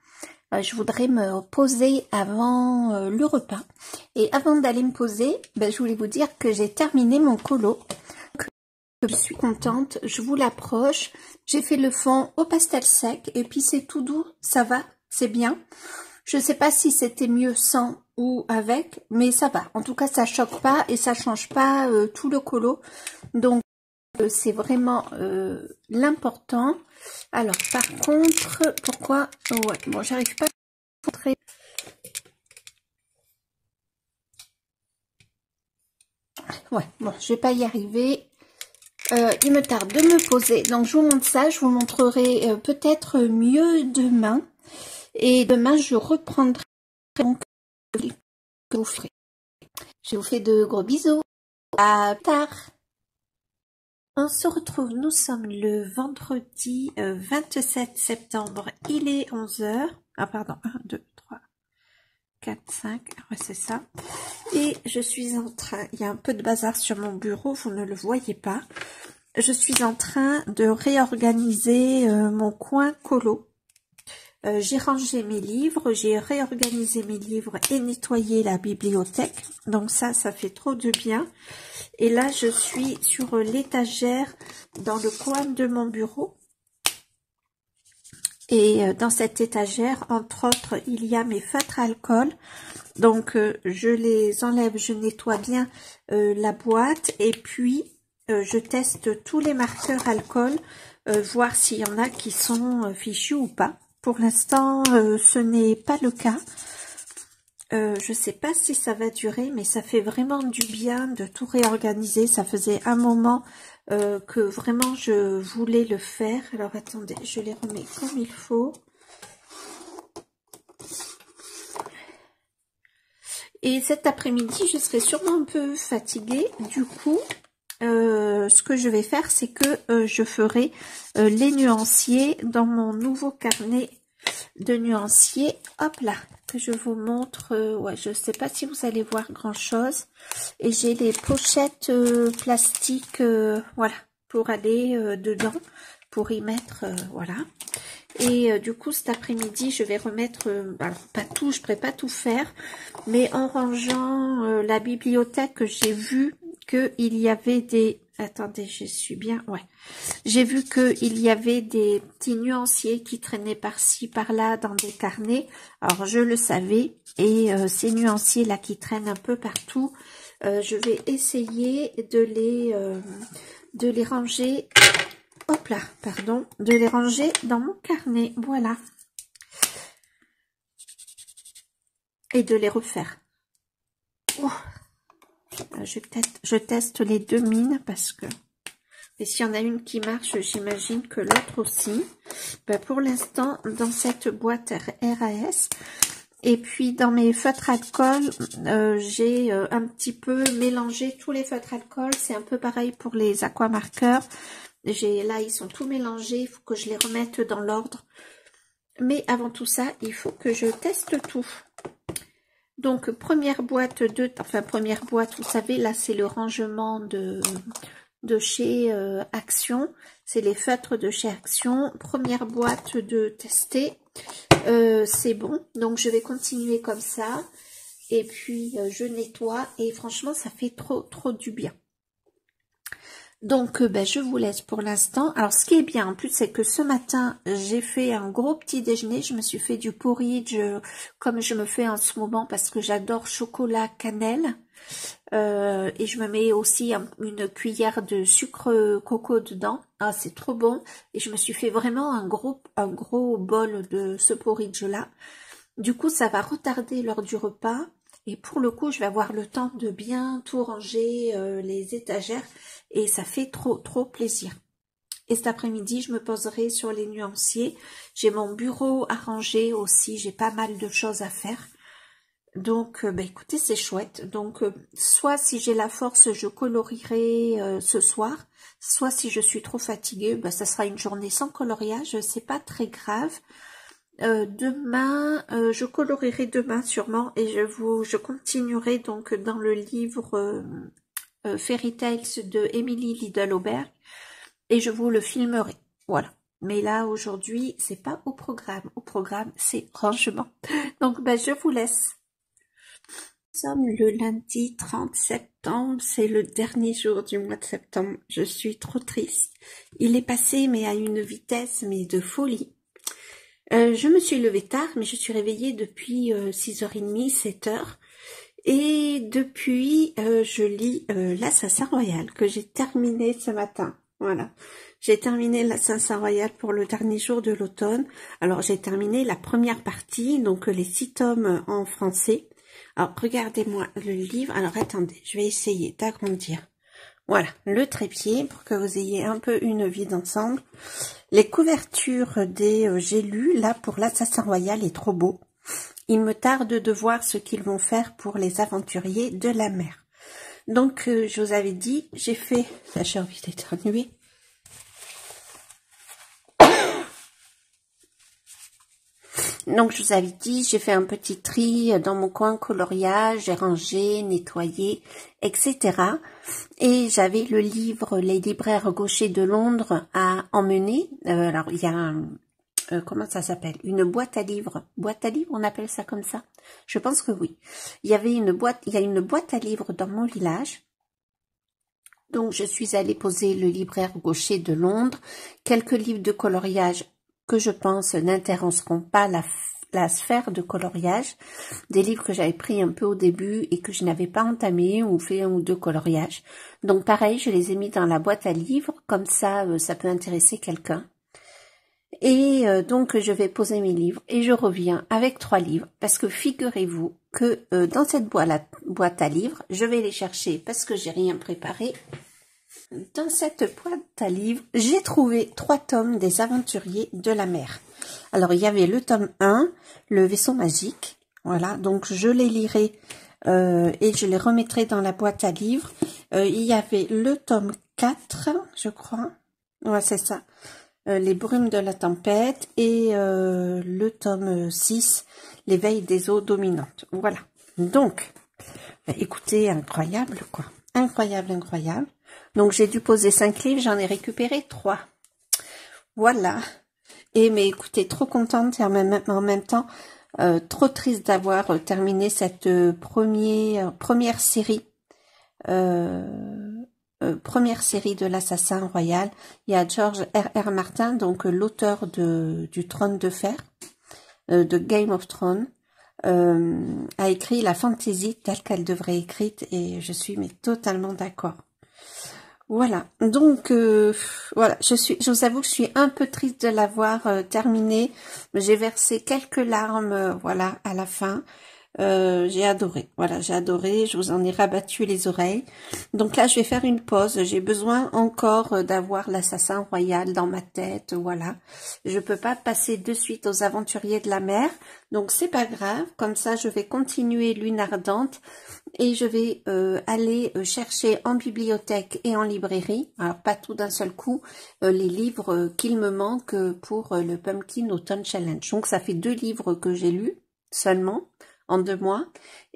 je voudrais me poser avant le repas. Et avant d'aller me poser, je voulais vous dire que j'ai terminé mon colo, que je suis contente, je vous l'approche. J'ai fait le fond au pastel sec et puis c'est tout doux, ça va, c'est bien. Je ne sais pas si c'était mieux sans ou avec, mais ça va. En tout cas, ça choque pas et ça change pas tout le colo. Donc, c'est vraiment l'important. Alors, par contre, pourquoi... Ouais, bon, j'arrive pas à montrer. Ouais, bon, je vais pas y arriver. Il me tarde de me poser. Donc, je vous montre ça. Je vous montrerai peut-être mieux demain. Et demain, je reprendrai donc que vous ferez. Je vous fais de gros bisous. À tard. On se retrouve, nous sommes le vendredi 27 septembre. Il est 11h. Ah pardon, 1, 2, 3, 4, 5. Ouais, c'est ça. Et je suis en train, il y a un peu de bazar sur mon bureau, vous ne le voyez pas. Je suis en train de réorganiser mon coin colo. J'ai rangé mes livres, j'ai réorganisé mes livres et nettoyé la bibliothèque. Donc ça fait trop de bien. Et là, je suis sur l'étagère dans le coin de mon bureau. Et dans cette étagère, entre autres, il y a mes feutres à alcool. Donc, je les enlève, je nettoie bien la boîte. Et puis, je teste tous les marqueurs alcool, voir s'il y en a qui sont fichus ou pas. Pour l'instant, ce n'est pas le cas. Je sais pas si ça va durer, mais ça fait vraiment du bien de tout réorganiser. Ça faisait un moment que vraiment je voulais le faire. Alors attendez, je les remets comme il faut. Et cet après-midi, je serai sûrement un peu fatiguée. Du coup, ce que je vais faire, c'est que je ferai les nuanciers dans mon nouveau carnet de nuanciers. Hop là, que je vous montre. Ouais, je sais pas si vous allez voir grand chose. Et j'ai les pochettes plastiques, voilà, pour aller dedans, pour y mettre, voilà. Et du coup, cet après-midi, je vais remettre, alors pas tout, je ne pourrais pas tout faire, mais en rangeant la bibliothèque, j'ai vu qu'il y avait des... Attendez, je suis bien... Ouais. J'ai vu qu'il y avait des petits nuanciers qui traînaient par-ci, par-là dans des carnets. Alors, je le savais. Et ces nuanciers-là qui traînent un peu partout, je vais essayer de les ranger... Hop là, pardon, de les ranger dans mon carnet, voilà. Et de les refaire. Oh. Je teste les deux mines parce que... Et s'il y en a une qui marche, j'imagine que l'autre aussi. Pour l'instant, dans cette boîte RAS, et puis dans mes feutres alcool, j'ai un petit peu mélangé tous les feutres alcool. C'est un peu pareil pour les aquamarqueurs. Là, ils sont tous mélangés, il faut que je les remette dans l'ordre. Mais avant tout ça, il faut que je teste tout. Donc, première boîte, vous savez, là, c'est le rangement de chez Action. C'est les feutres de chez Action. Première boîte de tester. C'est bon, donc je vais continuer comme ça. et puis je nettoie et franchement ça fait trop du bien. Donc ben, je vous laisse pour l'instant. Alors ce qui est bien en plus, c'est que ce matin j'ai fait un gros petit déjeuner. Je me suis fait du porridge comme je me fais en ce moment parce que j'adore chocolat cannelle. Et je me mets aussi une cuillère de sucre coco dedans. Ah, c'est trop bon. Et je me suis fait vraiment un gros bol de ce porridge là. Du coup, ça va retarder l'heure du repas. Et pour le coup, je vais avoir le temps de bien tout ranger, les étagères. Et ça fait trop plaisir. Et cet après-midi, je me poserai sur les nuanciers. J'ai mon bureau à ranger aussi. J'ai pas mal de choses à faire. Donc, bah, écoutez, c'est chouette. Donc, soit si j'ai la force, je colorierai ce soir. Soit si je suis trop fatiguée, bah, ça sera une journée sans coloriage. C'est pas très grave. Demain, je colorierai demain sûrement. Et je continuerai donc dans le livre Fairy Tales de Emily Lidl-Auberg. Et je vous le filmerai. Voilà. Mais là, aujourd'hui, c'est pas au programme. Au programme, c'est rangement. Donc, bah, je vous laisse. Nous sommes le lundi 30 septembre, c'est le dernier jour du mois de septembre. Je suis trop triste. Il est passé, mais à une vitesse, mais de folie. Je me suis levée tard, mais je suis réveillée depuis 6h30, 7h. Et depuis, je lis l'Assassin Royal, que j'ai terminé ce matin. Voilà. J'ai terminé l'Assassin Royal pour le dernier jour de l'automne. Alors, j'ai terminé la première partie, donc les 6 tomes en français. Alors, regardez-moi le livre. Alors, attendez, je vais essayer d'agrandir. Voilà, le trépied pour que vous ayez un peu une vue d'ensemble. Les couvertures j'ai lu, là, pour l'Assassin Royal est trop beau. Il me tarde de voir ce qu'ils vont faire pour les aventuriers de la mer. Donc, je vous avais dit, j'ai fait... Là, j'ai envie d'éternuer. Donc, je vous avais dit, j'ai fait un petit tri dans mon coin coloriage, j'ai rangé, nettoyé, etc. Et j'avais le livre Les libraires gauchers de Londres à emmener. Alors, il y a comment ça s'appelle? Une boîte à livres. Boîte à livres, on appelle ça comme ça? Je pense que oui. Il y a une boîte à livres dans mon village. Donc, je suis allée poser le libraire gaucher de Londres. Quelques livres de coloriage que je pense n'interrompront pas la sphère de coloriage. Des livres que j'avais pris un peu au début et que je n'avais pas entamé ou fait 1 ou 2 coloriages. Donc, pareil, je les ai mis dans la boîte à livres. Comme ça, ça peut intéresser quelqu'un. Et donc, je vais poser mes livres et je reviens avec 3 livres. Parce que figurez-vous que dans cette boîte à livres, je vais les chercher parce que j'ai rien préparé. Dans cette boîte à livres, j'ai trouvé 3 tomes des aventuriers de la mer. Alors, il y avait le tome 1, le vaisseau magique. Voilà, donc je les lirai et je les remettrai dans la boîte à livres. Il y avait le tome 4, je crois. Ouais, c'est ça. Les brumes de la tempête et le tome 6, l'éveil des eaux dominantes. Voilà. Donc, bah, écoutez, incroyable, quoi. Incroyable, incroyable. Donc, j'ai dû poser 5 livres, j'en ai récupéré 3. Voilà. Et mais écoutez, trop contente et en même temps, trop triste d'avoir terminé cette première série. Première série de l'Assassin Royal. Il y a George R.R. Martin, donc l'auteur du Trône de Fer, de Game of Thrones, a écrit la fantasy telle qu'elle devrait être écrite et je suis mais totalement d'accord. Voilà, donc voilà, je vous avoue que je suis un peu triste de l'avoir terminé. J'ai versé quelques larmes, voilà, à la fin. J'ai adoré, voilà, j'ai adoré, je vous en ai rabattu les oreilles. Donc là, je vais faire une pause, j'ai besoin encore d'avoir l'Assassin Royal dans ma tête, voilà. Je peux pas passer de suite aux aventuriers de la mer, donc c'est pas grave, comme ça je vais continuer Lune Ardente et je vais aller chercher en bibliothèque et en librairie, alors pas tout d'un seul coup, les livres qu'il me manque pour le Pumpkin Autumn Challenge. Donc ça fait 2 livres que j'ai lus seulement, en 2 mois,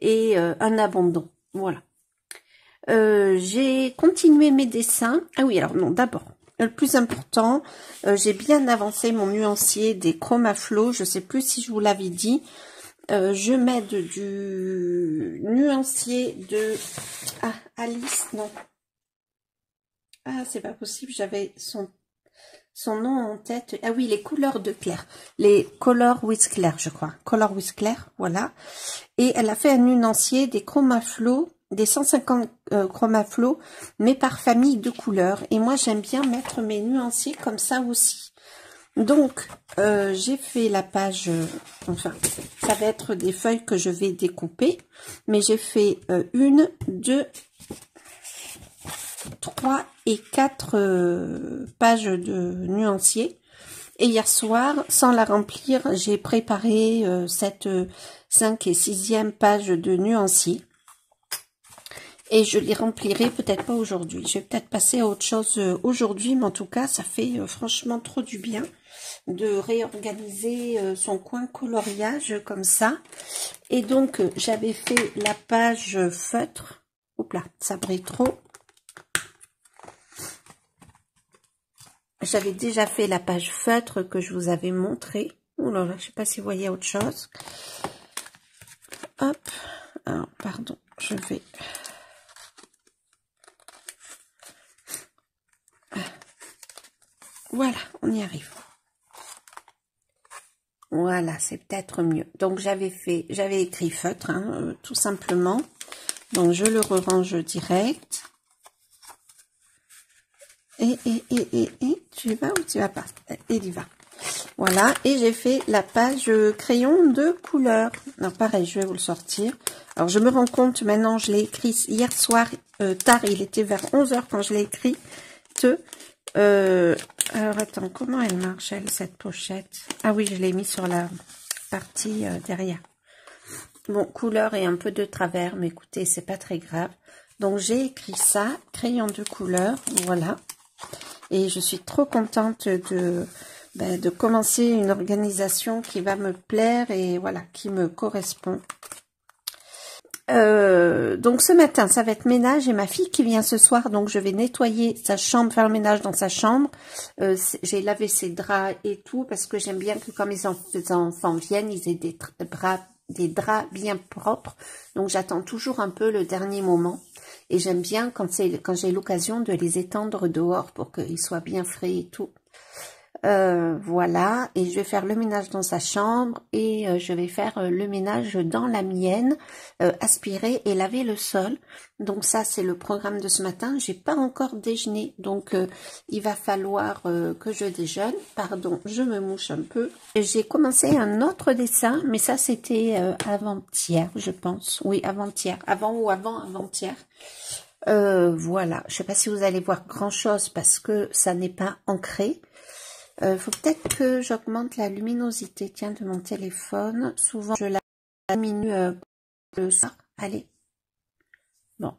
et un abandon. Voilà. J'ai continué mes dessins. Ah oui, alors non, d'abord, le plus important, j'ai bien avancé mon nuancier des Chromaflow. Je sais plus si je vous l'avais dit. je mets du nuancier de... Ah, Alice, non. Ah, c'est pas possible, j'avais son nom en tête. Ah oui, les couleurs de Claire. Les Color with Claire, je crois. Color with Claire, voilà. Et elle a fait un nuancier des Chromaflow, des 150 Chromaflow, mais par famille de couleurs. Et moi, j'aime bien mettre mes nuanciers comme ça aussi. Donc, j'ai fait la page, enfin, ça va être des feuilles que je vais découper, mais j'ai fait 1, 2, 3 et 4 pages de nuancier. Et hier soir, sans la remplir, j'ai préparé cette 5 et 6e page de nuancier. Et je les remplirai peut-être pas aujourd'hui. Je vais peut-être passer à autre chose aujourd'hui, mais en tout cas, ça fait franchement trop du bien de réorganiser son coin coloriage comme ça. Et donc, j'avais fait la page feutre. Oups là, ça brille trop. J'avais déjà fait la page feutre que je vous avais montré. Oh là là, je sais pas si vous voyez autre chose. Hop. Alors, pardon, je vais... Voilà, on y arrive. Voilà, c'est peut-être mieux. Donc, j'avais écrit feutre, hein, tout simplement. Donc, je le range direct. Et, tu y vas ou tu y vas pas? Il y va. Voilà, et j'ai fait la page crayon de couleur. Alors, pareil, je vais vous le sortir. Alors, je me rends compte, maintenant, je l'ai écrit hier soir, tard, il était vers 11 h quand je l'ai écrit. Alors, attends, comment elle marche, elle, cette pochette? Ah oui, je l'ai mis sur la partie derrière. Bon, couleur et un peu de travers, mais écoutez, c'est pas très grave. Donc, j'ai écrit ça, crayon de couleur, voilà. Et je suis trop contente de commencer une organisation qui va me plaire et voilà, qui me correspond. Donc ce matin, ça va être ménage et ma fille qui vient ce soir, donc je vais nettoyer sa chambre, faire le ménage dans sa chambre. J'ai lavé ses draps et tout parce que j'aime bien que quand les enfants viennent, ils aient des draps bien propres. Donc j'attends toujours un peu le dernier moment et j'aime bien quand j'ai l'occasion de les étendre dehors pour qu'ils soient bien frais et tout. Voilà, et je vais faire le ménage dans sa chambre et je vais faire le ménage dans la mienne, aspirer et laver le sol. Donc ça, c'est le programme de ce matin. J'ai pas encore déjeuné, donc il va falloir que je déjeune. Pardon, je me mouche un peu. J'ai commencé un autre dessin, mais ça c'était avant-hier, je pense. Oui, avant-hier, avant-hier. Voilà, je sais pas si vous allez voir grand chose parce que ça n'est pas ancré. Faut peut-être que j'augmente la luminosité, tiens, de mon téléphone. Souvent, je la diminue le soir. Allez. Bon.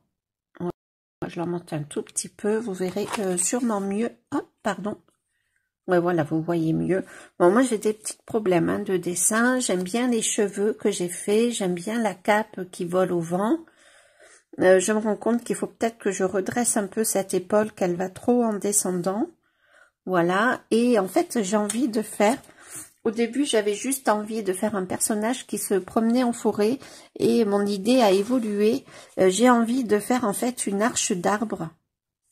Je l'augmente un tout petit peu. Vous verrez sûrement mieux. Oh, pardon. Ouais, voilà, vous voyez mieux. Bon, moi, j'ai des petits problèmes hein, de dessin. J'aime bien les cheveux que j'ai fait. J'aime bien la cape qui vole au vent. Je me rends compte qu'il faut peut-être que je redresse un peu cette épaule, qu'elle va trop en descendant. Voilà, et en fait, j'ai envie de faire... Au début, j'avais juste envie de faire un personnage qui se promenait en forêt, et mon idée a évolué. J'ai envie de faire en fait une arche d'arbres.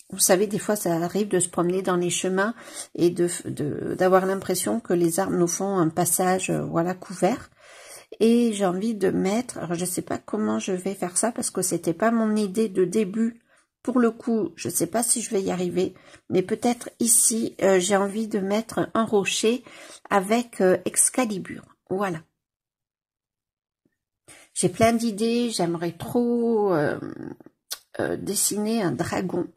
Vous savez, des fois, ça arrive de se promener dans les chemins et d'avoir l'impression que les arbres nous font un passage, voilà, couvert. Et j'ai envie de mettre... Alors, je sais pas comment je vais faire ça, parce que c'était pas mon idée de début. Pour le coup, je ne sais pas si je vais y arriver, mais peut-être ici, j'ai envie de mettre un rocher avec Excalibur. Voilà. J'ai plein d'idées, j'aimerais trop dessiner un dragon,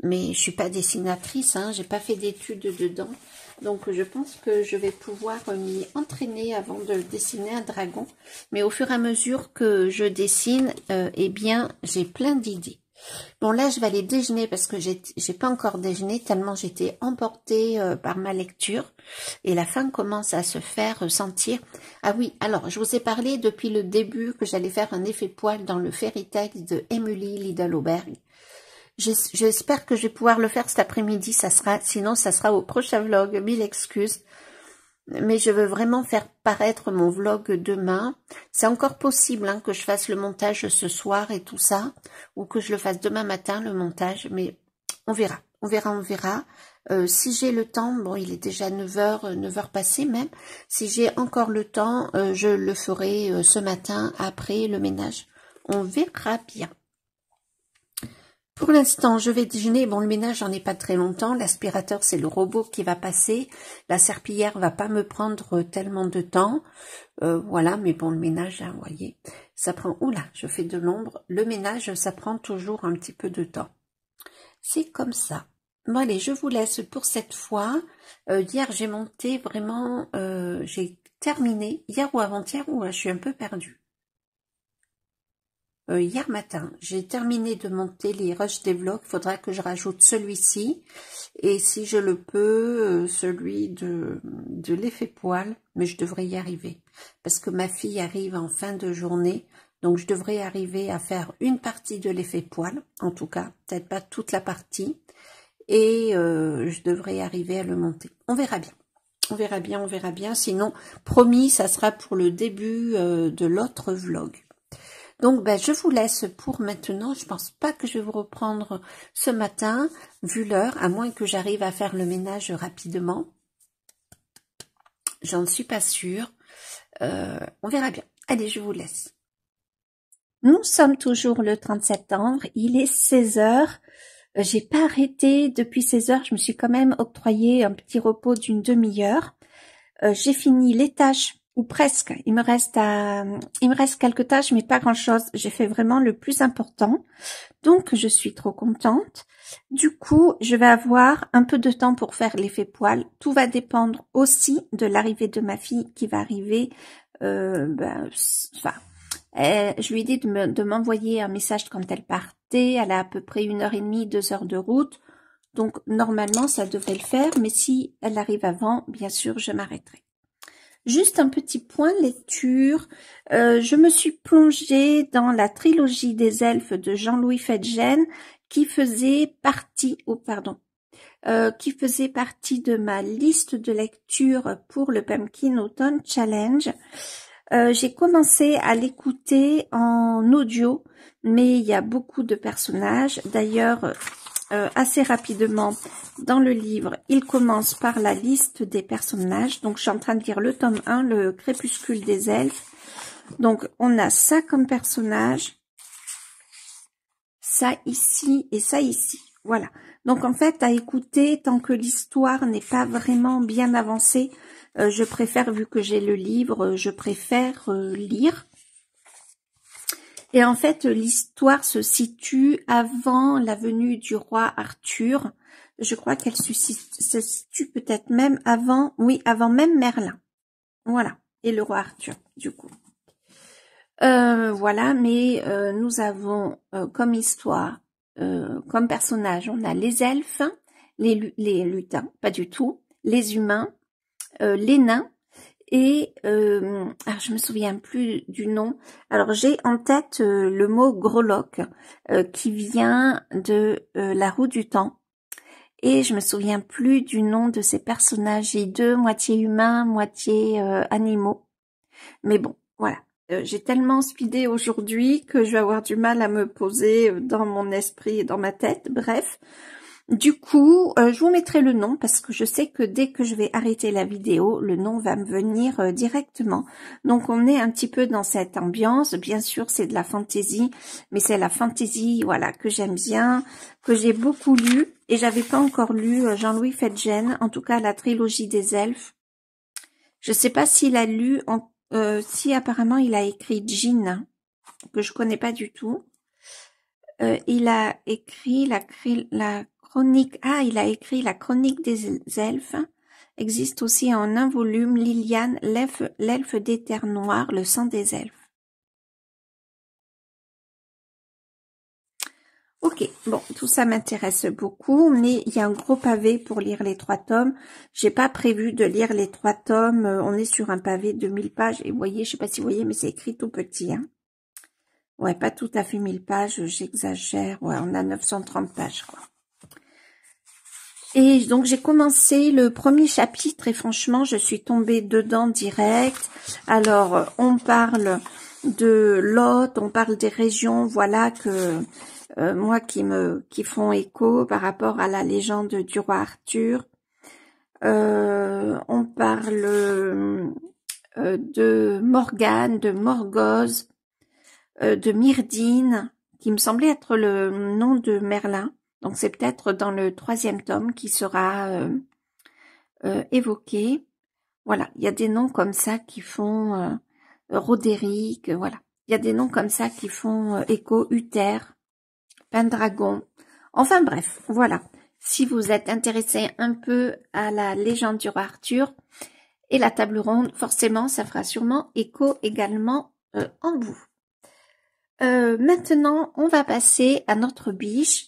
mais je suis pas dessinatrice, hein, j'ai pas fait d'études dedans, donc je pense que je vais pouvoir m'y entraîner avant de dessiner un dragon, mais au fur et à mesure que je dessine, eh bien, j'ai plein d'idées. Bon, là, je vais aller déjeuner parce que j'ai pas encore déjeuné tellement j'étais emportée par ma lecture et la faim commence à se faire sentir. Ah oui, alors, je vous ai parlé depuis le début que j'allais faire un effet poil dans le Fairy Tale de Emily Lidl-Auberg. J'espère que je vais pouvoir le faire cet après-midi, sinon ça sera au prochain vlog, 1000 excuses. mais je veux vraiment faire paraître mon vlog demain. C'est encore possible hein, que je fasse le montage ce soir et tout ça, ou que je le fasse demain matin, le montage, mais on verra, on verra, on verra. Si j'ai le temps, bon, il est déjà 9h, 9h passées même, si j'ai encore le temps, je le ferai ce matin après le ménage. On verra bien. Pour l'instant, je vais déjeuner. Bon, le ménage, j'en ai pas très longtemps. L'aspirateur, c'est le robot qui va passer. La serpillière va pas me prendre tellement de temps. Voilà, mais bon, le ménage, hein, vous voyez, ça prend... Oula, je fais de l'ombre. Le ménage, ça prend toujours un petit peu de temps. C'est comme ça. Bon, allez, je vous laisse pour cette fois. Hier, j'ai monté vraiment... j'ai terminé. Hier ou avant-hier, je suis un peu perdue. Hier matin, j'ai terminé de monter les rushs des vlogs. Il faudra que je rajoute celui-ci. Et si je le peux, celui de l'effet poil. Mais je devrais y arriver. Parce que ma fille arrive en fin de journée. Donc je devrais arriver à faire une partie de l'effet poil. En tout cas, peut-être pas toute la partie. Et je devrais arriver à le monter. On verra bien. On verra bien, on verra bien. Sinon, promis, ça sera pour le début de l'autre vlog. Donc, ben, je vous laisse pour maintenant. Je pense pas que je vais vous reprendre ce matin, vu l'heure, à moins que j'arrive à faire le ménage rapidement. J'en suis pas sûre. On verra bien. Allez, je vous laisse. Nous sommes toujours le 30 septembre. Il est 16h. J'ai pas arrêté depuis 16h. Je me suis quand même octroyé un petit repos d'une demi-heure. J'ai fini les tâches. Ou presque. Il me reste quelques tâches, mais pas grand chose. J'ai fait vraiment le plus important. Donc, je suis trop contente. Du coup, je vais avoir un peu de temps pour faire l'effet poil. Tout va dépendre aussi de l'arrivée de ma fille qui va arriver. Je lui ai dit de m'envoyer un message quand elle partait. Elle a à peu près 1h30, 2 heures de route. Donc, normalement, ça devrait le faire. Mais si elle arrive avant, bien sûr, je m'arrêterai. Juste un petit point lecture. Je me suis plongée dans la trilogie des elfes de Jean-Louis Fedgen qui faisait partie, qui faisait partie de ma liste de lecture pour le Pumpkin Autumn Challenge. J'ai commencé à l'écouter en audio, mais il y a beaucoup de personnages. D'ailleurs, assez rapidement dans le livre, il commence par la liste des personnages. Donc, je suis en train de lire le tome 1, le crépuscule des elfes. Donc, on a ça comme personnage, ça ici et ça ici. Voilà. Donc, en fait, à écouter, tant que l'histoire n'est pas vraiment bien avancée, je préfère, vu que j'ai le livre, je préfère lire. Et en fait, l'histoire se situe avant la venue du roi Arthur. Je crois qu'elle se situe peut-être même avant, oui, avant même Merlin. Voilà. Et le roi Arthur, du coup. Voilà, mais nous avons comme histoire, comme personnage, on a les elfes, les lutins, pas du tout, les humains, les nains, et alors je me souviens plus du nom. Alors j'ai en tête le mot Groloc qui vient de la roue du temps, et je me souviens plus du nom de ces personnages. J'ai deux, moitié humains, moitié animaux. Mais bon, voilà. J'ai tellement speedé aujourd'hui que je vais avoir du mal à me poser dans mon esprit et dans ma tête. Bref. Du coup, je vous mettrai le nom parce que je sais que dès que je vais arrêter la vidéo, le nom va me venir directement. Donc, on est un petit peu dans cette ambiance. Bien sûr, c'est de la fantaisie, mais c'est la fantaisie, voilà, que j'aime bien, que j'ai beaucoup lu. Et j'avais pas encore lu Jean-Louis Fedgen, en tout cas la trilogie des elfes. Je sais pas s'il a lu, si apparemment il a écrit Jean, que je connais pas du tout. Il a écrit la chronique, il a écrit la chronique des elfes. Existe aussi en un volume Liliane, l'elfe des terres noires, le sang des elfes. Ok, bon, tout ça m'intéresse beaucoup, mais il y a un gros pavé pour lire les 3 tomes. J'ai pas prévu de lire les 3 tomes. On est sur un pavé de 1000 pages. Et vous voyez, je sais pas si vous voyez, mais c'est écrit tout petit, hein. Ouais, pas tout à fait 1000 pages, j'exagère. Ouais, on a 930 pages, quoi. Et donc j'ai commencé le premier chapitre et franchement je suis tombée dedans direct. Alors on parle de Lot, on parle des régions, voilà que moi qui font écho par rapport à la légende du roi Arthur. On parle de Morgane, de Morgause, de Myrdine, qui me semblait être le nom de Merlin. Donc c'est peut-être dans le 3e tome qui sera évoqué. Voilà, il y a des noms comme ça qui font Roderick, voilà. Il y a des noms comme ça qui font écho, Uther, Pendragon. Enfin bref, voilà. Si vous êtes intéressé un peu à la légende du roi Arthur et la table ronde, forcément, ça fera sûrement écho également en vous. Maintenant, on va passer à notre biche.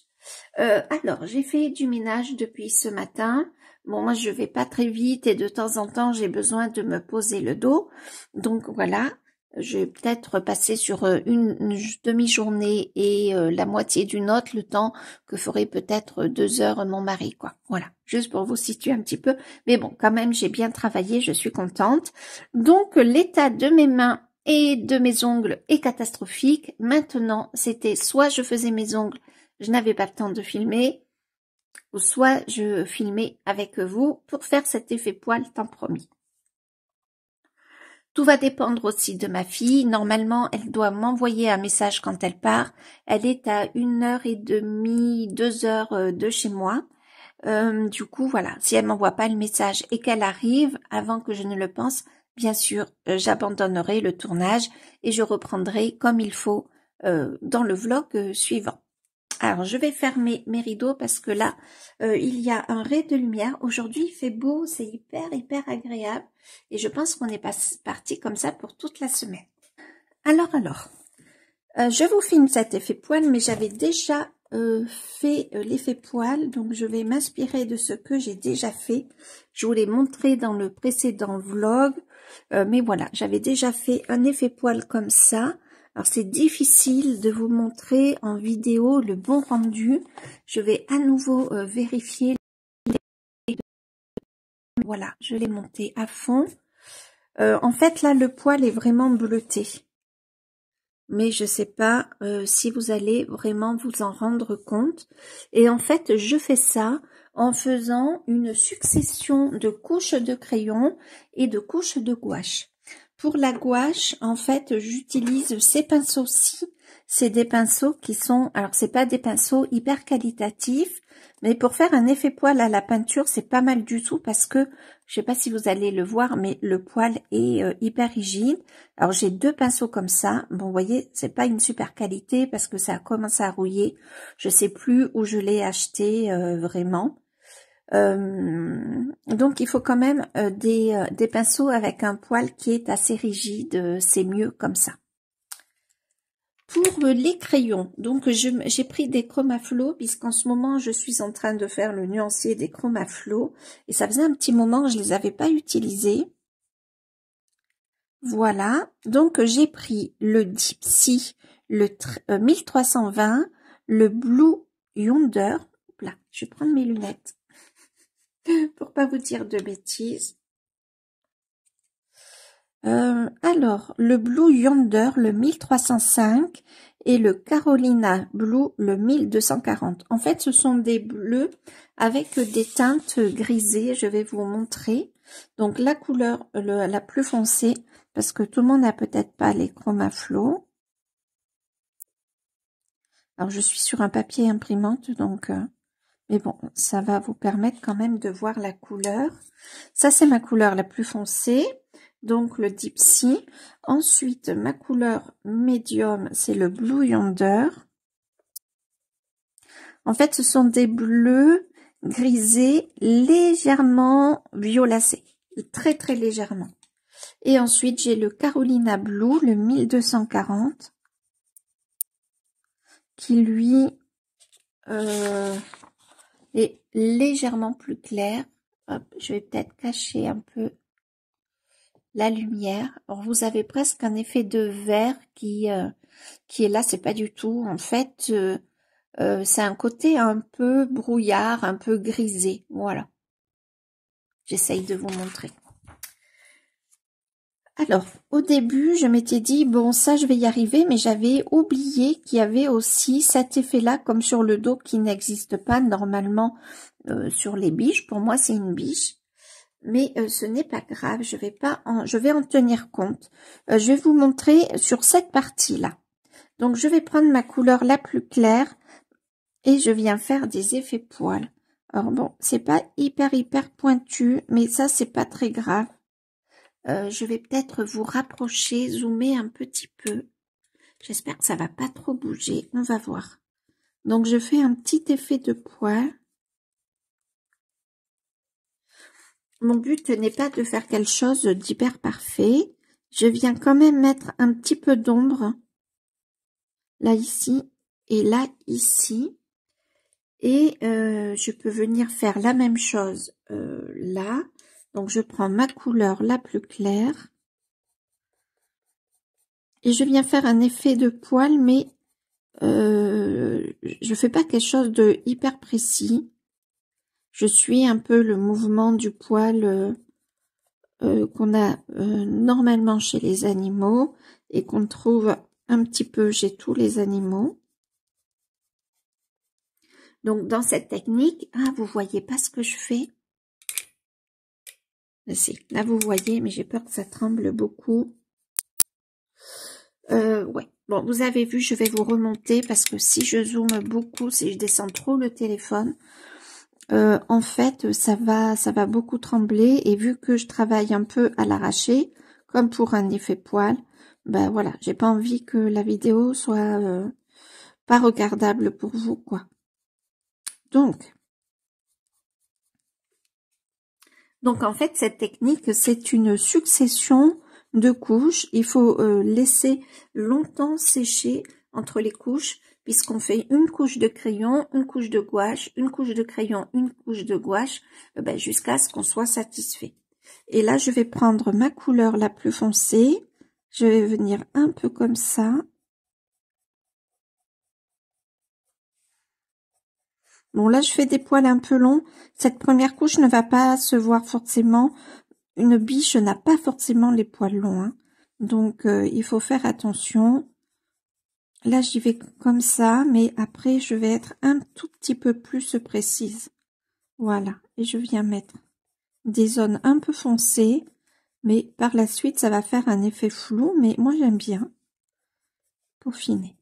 Alors, j'ai fait du ménage depuis ce matin. Bon, moi, je vais pas très vite et de temps en temps, j'ai besoin de me poser le dos. Donc, voilà. Je vais peut-être passer sur une demi-journée et la moitié d'une autre, le temps que ferait peut-être 2 heures mon mari, quoi. Voilà, juste pour vous situer un petit peu. Mais bon, quand même, j'ai bien travaillé, je suis contente. Donc, l'état de mes mains et de mes ongles est catastrophique. Maintenant, c'était soit je faisais mes ongles, je n'avais pas le temps de filmer, ou soit je filmais avec vous pour faire cet effet poil tant promis. Tout va dépendre aussi de ma fille. Normalement, elle doit m'envoyer un message quand elle part. Elle est à 1h30, 2 heures de chez moi. Du coup, voilà, si elle m'envoie pas le message et qu'elle arrive avant que je ne le pense, bien sûr, j'abandonnerai le tournage et je reprendrai comme il faut dans le vlog suivant. Alors, je vais fermer mes rideaux parce que là, il y a un ray de lumière. Aujourd'hui, il fait beau, c'est hyper agréable. Et je pense qu'on est parti comme ça pour toute la semaine. Alors, je vous filme cet effet poil, mais j'avais déjà fait l'effet poil. Donc, je vais m'inspirer de ce que j'ai déjà fait. Je vous l'ai montré dans le précédent vlog. Mais voilà, j'avais déjà fait un effet poil comme ça. Alors, c'est difficile de vous montrer en vidéo le bon rendu. Je vais à nouveau vérifier. Voilà, je l'ai monté à fond. En fait, là, le poil est vraiment bleuté. Mais je sais pas si vous allez vraiment vous en rendre compte. Et en fait, je fais ça en faisant une succession de couches de crayon et de couches de gouache. Pour la gouache, en fait, j'utilise ces pinceaux-ci. C'est des pinceaux qui sont, alors c'est pas des pinceaux hyper qualitatifs, mais pour faire un effet poil à la peinture, c'est pas mal du tout parce que, je sais pas si vous allez le voir, mais le poil est hyper rigide. Alors j'ai 2 pinceaux comme ça. Bon, vous voyez, c'est pas une super qualité parce que ça a commencé à rouiller. Je sais plus où je l'ai acheté vraiment. Donc il faut quand même des pinceaux avec un poil qui est assez rigide, c'est mieux comme ça. Pour les crayons, donc j'ai pris des Chromaflow puisqu'en ce moment je suis en train de faire le nuancier des Chromaflow et ça faisait un petit moment que je les avais pas utilisés. Voilà, donc j'ai pris le Dipsy, le 1320, le Blue Yonder. Là, je vais prendre mes lunettes pour pas vous dire de bêtises. Alors, le Blue Yonder, le 1305 et le Carolina Blue, le 1240. En fait, ce sont des bleus avec des teintes grisées. Je vais vous montrer. Donc, la couleur la plus foncée, parce que tout le monde n'a peut-être pas les Chromaflow. Alors, je suis sur un papier imprimante, donc... mais bon, ça va vous permettre quand même de voir la couleur. Ça, c'est ma couleur la plus foncée. Donc, le Dipsy. Ensuite, ma couleur médium, c'est le Blue Yonder. En fait, ce sont des bleus grisés légèrement violacés. Très légèrement. Et ensuite, j'ai le Carolina Blue, le 1240. Qui, lui, est légèrement plus clair. Hop, je vais peut-être cacher un peu la lumière. Alors, vous avez presque un effet de vert qui est là, c'est pas du tout. En fait, c'est un côté un peu brouillard, un peu grisé. Voilà. J'essaye de vous montrer. Alors, au début, je m'étais dit, bon, ça, je vais y arriver, mais j'avais oublié qu'il y avait aussi cet effet-là, comme sur le dos, qui n'existe pas normalement sur les biches. Pour moi, c'est une biche. Mais ce n'est pas grave, je vais en tenir compte. Je vais vous montrer sur cette partie-là. Donc, je vais prendre ma couleur la plus claire et je viens faire des effets poils. Alors bon, c'est pas hyper pointu, mais ça, c'est pas très grave. Je vais peut-être vous rapprocher, zoomer un petit peu. J'espère que ça va pas trop bouger. On va voir. Donc, je fais un petit effet de poil. Mon but n'est pas de faire quelque chose d'hyper parfait. Je viens quand même mettre un petit peu d'ombre. Là, ici. Et là, ici. Et je peux venir faire la même chose là. Donc, je prends ma couleur la plus claire. Et je viens faire un effet de poil, mais je fais pas quelque chose de hyper précis. Je suis un peu le mouvement du poil qu'on a normalement chez les animaux et qu'on trouve un petit peu chez tous les animaux. Donc, dans cette technique, vous voyez pas ce que je fais? Si, là, vous voyez, mais j'ai peur que ça tremble beaucoup. Ouais. Bon, vous avez vu, je vais vous remonter parce que si je zoome beaucoup, si je descends trop le téléphone, en fait, ça va beaucoup trembler. Et vu que je travaille un peu à l'arraché, comme pour un effet poil, ben voilà, j'ai pas envie que la vidéo soit pas regardable pour vous, quoi. Donc en fait, cette technique, c'est une succession de couches. Il faut laisser longtemps sécher entre les couches, puisqu'on fait une couche de crayon, une couche de gouache, une couche de crayon, une couche de gouache, jusqu'à ce qu'on soit satisfait. Et là, je vais prendre ma couleur la plus foncée. Je vais venir un peu comme ça. Bon, là, je fais des poils un peu longs. Cette première couche ne va pas se voir forcément. Une biche n'a pas forcément les poils longs, hein. Donc il faut faire attention. Là, j'y vais comme ça, mais après, je vais être un tout petit peu plus précise. Voilà, et je viens mettre des zones un peu foncées, mais par la suite, ça va faire un effet flou, mais moi, j'aime bien peaufiner.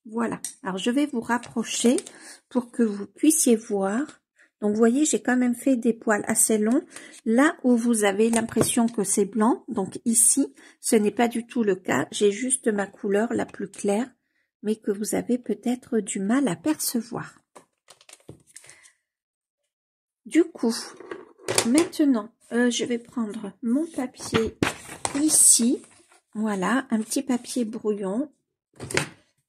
Voilà, alors je vais vous rapprocher pour que vous puissiez voir. Donc, vous voyez, j'ai quand même fait des poils assez longs. Là où vous avez l'impression que c'est blanc, donc ici, ce n'est pas du tout le cas. J'ai juste ma couleur la plus claire, mais que vous avez peut-être du mal à percevoir. Du coup, maintenant, je vais prendre mon papier ici. Voilà, un petit papier brouillon.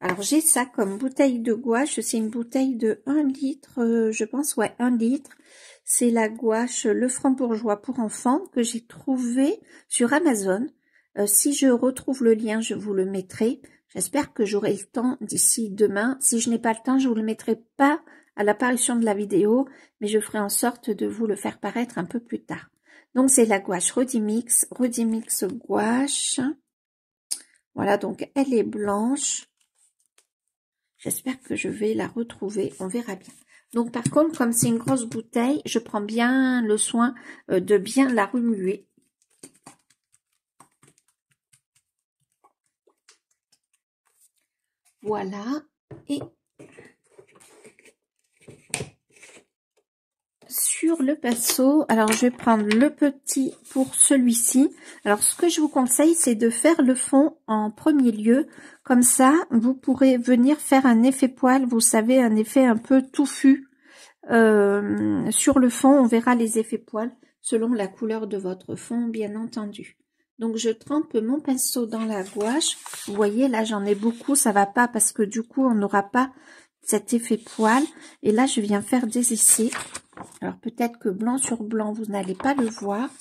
Alors, j'ai ça comme bouteille de gouache. C'est une bouteille de 1 litre, je pense, ouais, 1 litre. C'est la gouache Le Franc-Bourgeois pour enfants que j'ai trouvé sur Amazon. Si je retrouve le lien, je vous le mettrai. J'espère que j'aurai le temps d'ici demain. Si je n'ai pas le temps, je vous le mettrai pas à l'apparition de la vidéo, mais je ferai en sorte de vous le faire paraître un peu plus tard. Donc, c'est la gouache Redimix gouache. Voilà, donc elle est blanche. J'espère que je vais la retrouver, on verra bien. Donc par contre, comme c'est une grosse bouteille, je prends bien le soin de bien la remuer. Voilà. Et sur le pinceau, alors je vais prendre le petit pour celui-ci. Alors ce que je vous conseille, c'est de faire le fond en premier lieu. Comme ça, vous pourrez venir faire un effet poil, vous savez, un effet un peu touffu. Sur le fond, on verra les effets poils selon la couleur de votre fond, bien entendu. Donc, je trempe mon pinceau dans la gouache. Vous voyez, là, j'en ai beaucoup. Ça va pas parce que du coup, on n'aura pas cet effet poil. Et là, je viens faire des essais. Alors, peut-être que blanc sur blanc, vous n'allez pas le voir.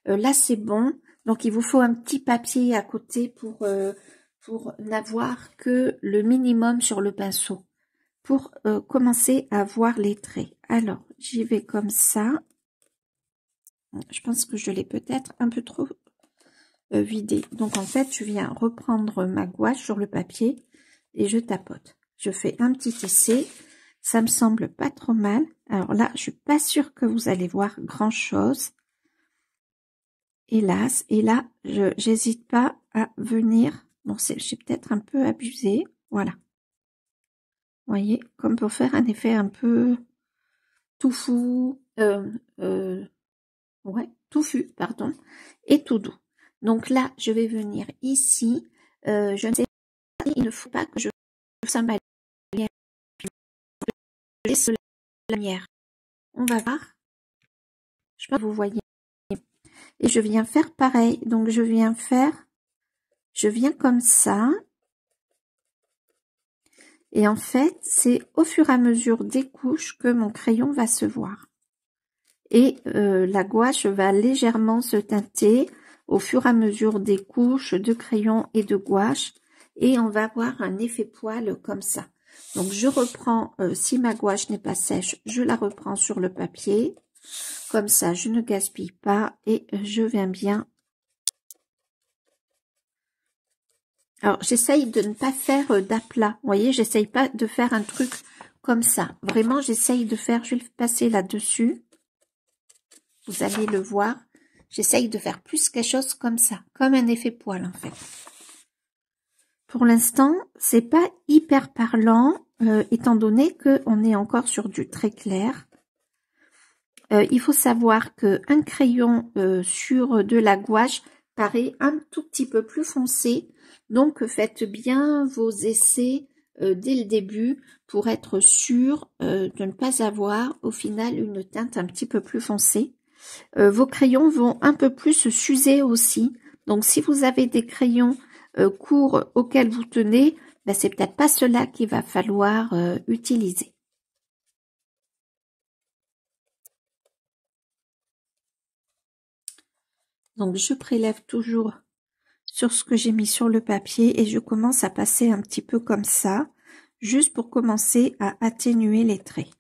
Là, c'est bon. Donc, il vous faut un petit papier à côté pour n'avoir que le minimum sur le pinceau. pour commencer à voir les traits. Alors, j'y vais comme ça. Je pense que je l'ai peut-être un peu trop vidé. Donc, en fait, je viens reprendre ma gouache sur le papier et je tapote. Je fais un petit essai. Ça me semble pas trop mal. Alors là, je suis pas sûre que vous allez voir grand-chose. Hélas. Et là, j'hésite pas à venir. Bon, j'ai peut-être un peu abusé. Voilà. Vous voyez, comme pour faire un effet un peu touffu, ouais, touffu, pardon, et tout doux. Donc là, je vais venir ici. Je ne sais pas, il ne faut pas que je fasse ma lumière. Je laisse la lumière. On va voir. Je pense que vous voyez. Et je viens faire pareil. Donc je viens comme ça. Et en fait, c'est au fur et à mesure des couches que mon crayon va se voir. Et la gouache va légèrement se teinter au fur et à mesure des couches de crayon et de gouache. Et on va avoir un effet poil comme ça. Donc je reprends, si ma gouache n'est pas sèche, je la reprends sur le papier. Comme ça, je ne gaspille pas et je viens bien. Alors, j'essaye de ne pas faire d'aplat. Vous voyez, j'essaye pas de faire un truc comme ça. Vraiment, j'essaye de faire, je vais le passer là-dessus. Vous allez le voir. J'essaye de faire plus quelque chose comme ça, comme un effet poil en fait. Pour l'instant, c'est pas hyper parlant, étant donné qu'on est encore sur du très clair. Il faut savoir qu'un crayon sur de la gouache paraît un tout petit peu plus foncé. Donc, faites bien vos essais dès le début pour être sûr de ne pas avoir au final une teinte un petit peu plus foncée. Vos crayons vont un peu plus s'user aussi. Donc, si vous avez des crayons courts auxquels vous tenez, ben, c'est peut-être pas cela qu'il va falloir utiliser. Donc, je prélève toujours sur ce que j'ai mis sur le papier et je commence à passer un petit peu comme ça, juste pour commencer à atténuer les traits.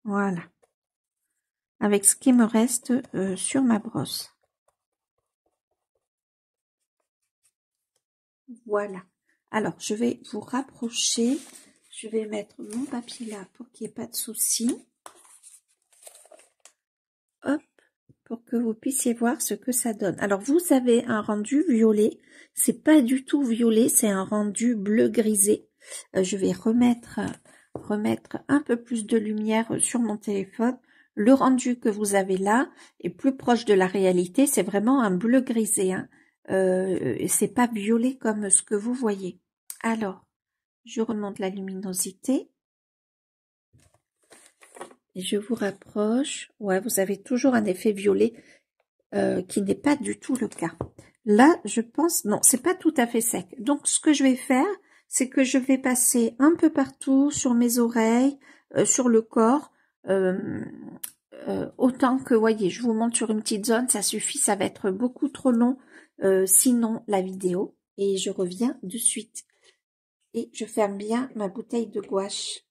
Voilà. Avec ce qui me reste sur ma brosse. Voilà. Alors, je vais vous rapprocher. Je vais mettre mon papier là pour qu'il n'y ait pas de souci. Hop, pour que vous puissiez voir ce que ça donne. Alors, vous avez un rendu violet. C'est pas du tout violet, c'est un rendu bleu grisé. Je vais remettre un peu plus de lumière sur mon téléphone. Le rendu que vous avez là est plus proche de la réalité. C'est vraiment un bleu grisé. Hein. C'est pas violet comme ce que vous voyez. Alors, je remonte la luminosité. Et je vous rapproche. Ouais, vous avez toujours un effet violet qui n'est pas du tout le cas. Là, je pense, non, c'est pas tout à fait sec. Donc, ce que je vais faire, c'est que je vais passer un peu partout sur mes oreilles, sur le corps, autant que, voyez, je vous montre sur une petite zone, ça suffit, ça va être beaucoup trop long, sinon la vidéo. Et je reviens de suite. Et je ferme bien ma bouteille de gouache.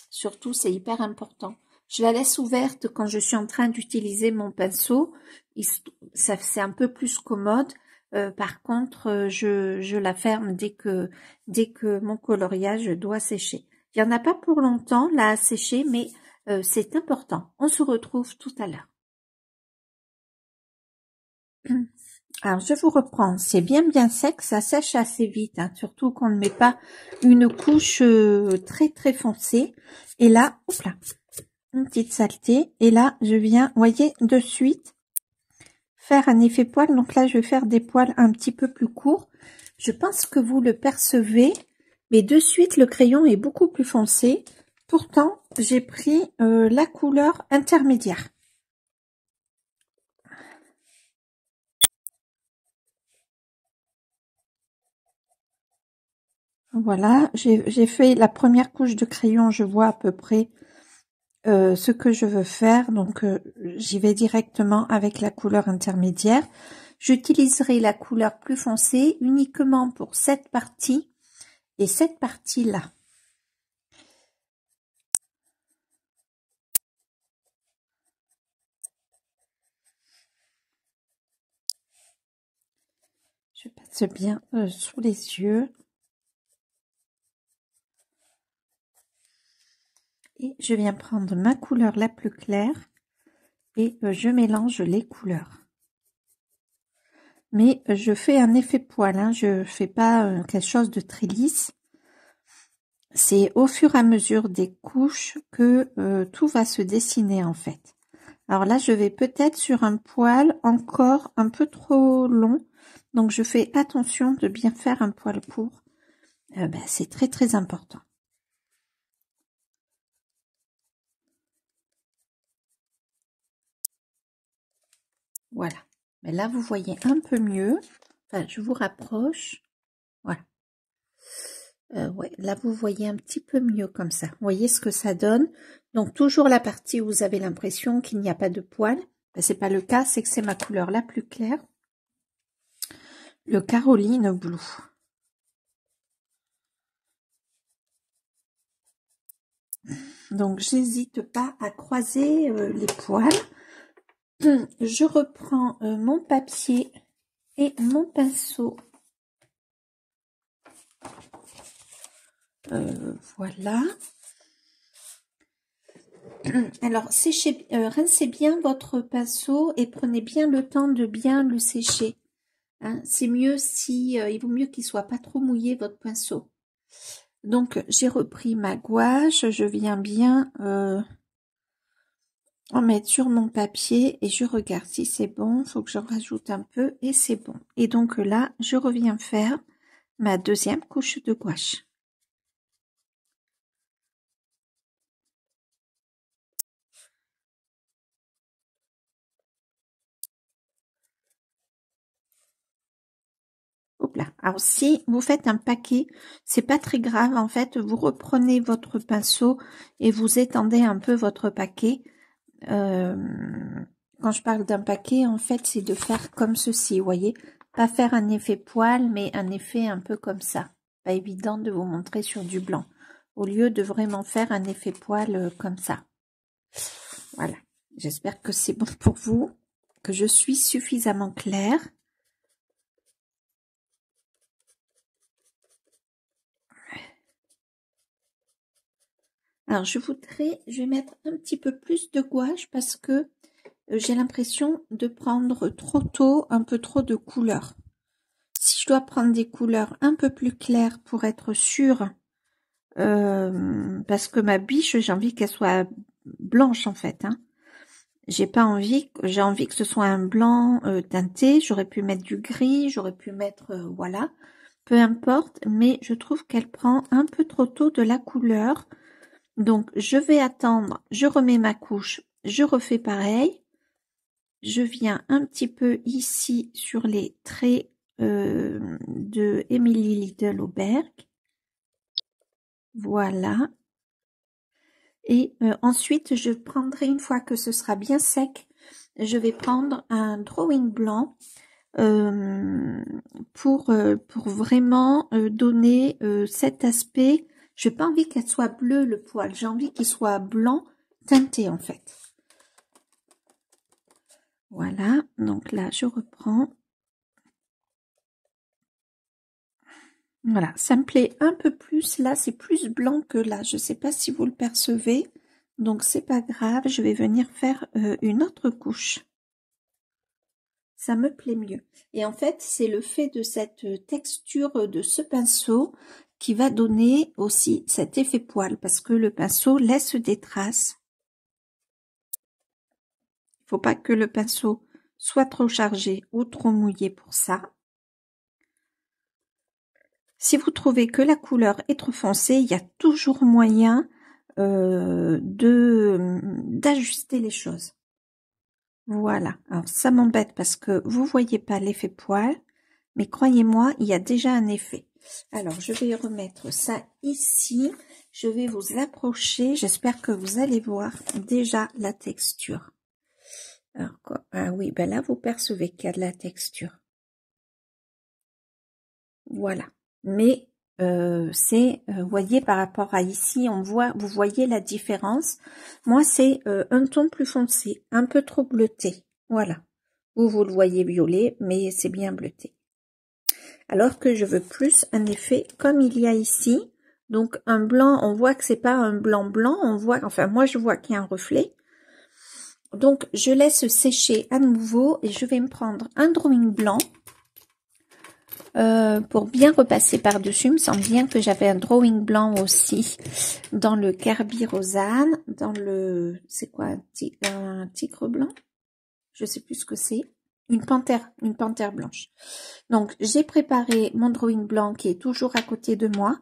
Surtout, c'est hyper important. Je la laisse ouverte quand je suis en train d'utiliser mon pinceau. Ça, c'est un peu plus commode. Par contre, je la ferme dès que mon coloriage doit sécher. Il n'y en a pas pour longtemps là à sécher, mais c'est important. On se retrouve tout à l'heure. Alors, je vous reprends. C'est bien sec, ça sèche assez vite, hein, surtout qu'on ne met pas une couche très foncée. Et là, hop là, une petite saleté. Et là, je viens, voyez, de suite faire un effet poil. Donc là, je vais faire des poils un petit peu plus courts. Je pense que vous le percevez, mais de suite, le crayon est beaucoup plus foncé. Pourtant, j'ai pris la couleur intermédiaire. Voilà, j'ai fait la première couche de crayon, je vois à peu près ce que je veux faire, donc j'y vais directement avec la couleur intermédiaire. J'utiliserai la couleur plus foncée uniquement pour cette partie et cette partie-là. Je passe bien sous les yeux. Et je viens prendre ma couleur la plus claire et je mélange les couleurs. Mais je fais un effet poil, hein, je fais pas quelque chose de très lisse. C'est au fur et à mesure des couches que tout va se dessiner en fait. Alors là, je vais peut-être sur un poil encore un peu trop long. Donc je fais attention de bien faire un poil court. C'est très très important. Voilà. Mais là, vous voyez un peu mieux. Enfin, je vous rapproche. Voilà. Ouais, là, vous voyez un petit peu mieux comme ça. Vous voyez ce que ça donne. Donc, toujours la partie où vous avez l'impression qu'il n'y a pas de poils. C'est pas le cas, c'est que c'est ma couleur la plus claire. Le Caroline Blue. Donc, j'hésite pas à croiser les poils. Je reprends mon papier et mon pinceau. Voilà. Alors, rincez bien votre pinceau et prenez bien le temps de bien le sécher. Hein, c'est mieux si, il vaut mieux qu'il soit pas trop mouillé votre pinceau. Donc, j'ai repris ma gouache, je viens bien en mettre sur mon papier et je regarde si c'est bon. Faut que j'en rajoute un peu et c'est bon. Et donc là, je reviens faire ma deuxième couche de gouache. Hop là. Alors si vous faites un paquet, c'est pas très grave. En fait, vous reprenez votre pinceau et vous étendez un peu votre paquet. Quand je parle d'un paquet, en fait, c'est de faire comme ceci, vous voyez. Pas faire un effet poil, mais un effet un peu comme ça. Pas évident de vous montrer sur du blanc. Au lieu de vraiment faire un effet poil comme ça. Voilà. J'espère que c'est bon pour vous, que je suis suffisamment claire. Alors, je vais mettre un petit peu plus de gouache parce que j'ai l'impression de prendre trop tôt un peu trop de couleurs. Si je dois prendre des couleurs un peu plus claires pour être sûre, parce que ma biche, j'ai envie qu'elle soit blanche en fait. Hein. J'ai envie que ce soit un blanc teinté. J'aurais pu mettre du gris, j'aurais pu mettre, voilà, peu importe. Mais je trouve qu'elle prend un peu trop tôt de la couleur. Donc, je vais attendre, je remets ma couche, je refais pareil. Je viens un petit peu ici sur les traits de Emily Little Auberg. Voilà. Et ensuite, je prendrai, une fois que ce sera bien sec, je vais prendre un drawing blanc pour vraiment donner cet aspect. Je n'ai pas envie qu'elle soit bleue le poil, j'ai envie qu'il soit blanc teinté en fait. Voilà, donc là je reprends. Voilà, ça me plaît un peu plus. Là, c'est plus blanc que là. Je ne sais pas si vous le percevez. Donc, c'est pas grave. Je vais venir faire une autre couche. Ça me plaît mieux. Et en fait, c'est le fait de cette texture de ce pinceau qui va donner aussi cet effet poil. Parce que le pinceau laisse des traces. Il ne faut pas que le pinceau soit trop chargé ou trop mouillé pour ça. Si vous trouvez que la couleur est trop foncée, il y a toujours moyen d'ajuster les choses. Voilà. Alors, ça m'embête parce que vous voyez pas l'effet poil, mais croyez-moi, il y a déjà un effet. Alors, je vais remettre ça ici. Je vais vous approcher. J'espère que vous allez voir déjà la texture. Alors, quoi? Ah oui, ben là, vous percevez qu'il y a de la texture. Voilà. Mais voyez, par rapport à ici, vous voyez la différence. Moi, c'est un ton plus foncé, un peu trop bleuté. Voilà. Vous le voyez violet, mais c'est bien bleuté. alors que je veux plus un effet comme il y a ici. Donc un blanc, on voit que c'est pas un blanc blanc, on voit, enfin moi je vois qu'il y a un reflet. Donc je laisse sécher à nouveau et je vais me prendre un drawing blanc pour bien repasser par-dessus. Il me semble bien que j'avais un drawing blanc aussi dans le Kerby Rosanne, dans le, c'est quoi, un tigre blanc? Je sais plus ce que c'est. Une panthère blanche. Donc j'ai préparé mon drawing blanc qui est toujours à côté de moi.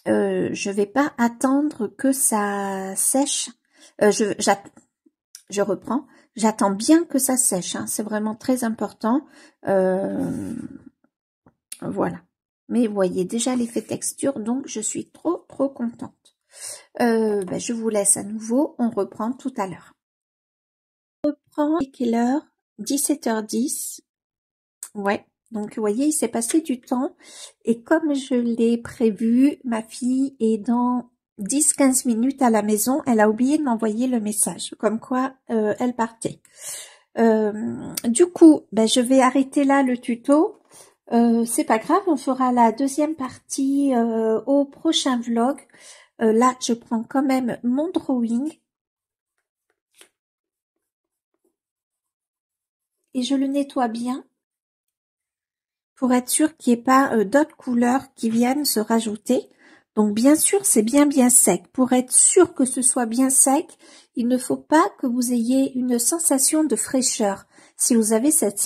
Je vais pas attendre que ça sèche. Je reprends. J'attends bien que ça sèche. Hein. C'est vraiment très important. Voilà. Mais vous voyez déjà l'effet texture, donc je suis trop contente. Je vous laisse à nouveau. On reprend tout à l'heure. On reprend. Quelle heure? 17h10. Ouais. Donc, vous voyez, il s'est passé du temps. Et comme je l'ai prévu, ma fille est dans 10-15 minutes à la maison. Elle a oublié de m'envoyer le message, comme quoi elle partait. Du coup, je vais arrêter là le tuto. C'est pas grave, on fera la deuxième partie au prochain vlog. Là, je prends quand même mon drawing. Et je le nettoie bien. Pour être sûr qu'il n'y ait pas d'autres couleurs qui viennent se rajouter. Donc bien sûr, c'est bien sec. Pour être sûr que ce soit bien sec, il ne faut pas que vous ayez une sensation de fraîcheur. Si vous avez cette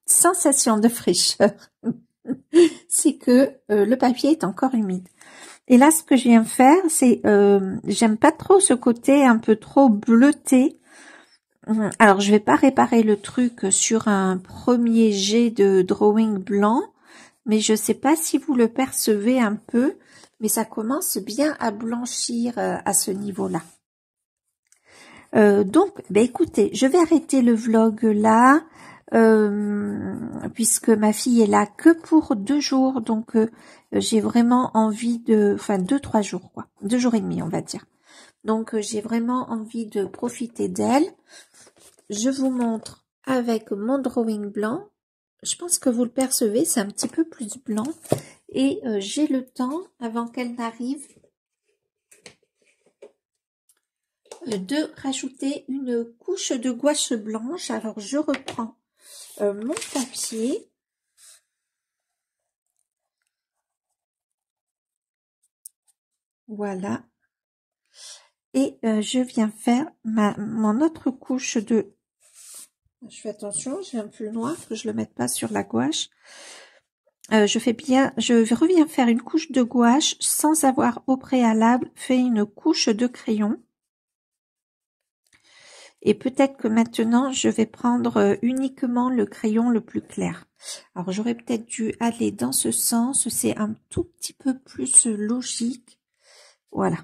sensation de fraîcheur, c'est que le papier est encore humide. Et là, ce que je viens faire, c'est, j'aime pas trop ce côté un peu trop bleuté. Alors, je vais pas réparer le truc sur un premier jet de drawing blanc, mais je sais pas si vous le percevez un peu, mais ça commence bien à blanchir à ce niveau-là. Donc, écoutez, je vais arrêter le vlog là, puisque ma fille est là que pour 2 jours, donc j'ai vraiment envie de, enfin 2-3 jours quoi, 2 jours et demi on va dire. Donc j'ai vraiment envie de profiter d'elle. Je vous montre avec mon drawing blanc. Je pense que vous le percevez, c'est un petit peu plus blanc. Et j'ai le temps, avant qu'elle n'arrive, de rajouter une couche de gouache blanche. Alors, je reprends mon papier. Voilà. Et je viens faire mon autre couche de... Je fais attention, j'ai un pull noir, que je le mette pas sur la gouache. Je reviens faire une couche de gouache sans avoir au préalable fait une couche de crayon. Et peut-être que maintenant, je vais prendre uniquement le crayon le plus clair. Alors, j'aurais peut-être dû aller dans ce sens. C'est un tout petit peu plus logique. Voilà.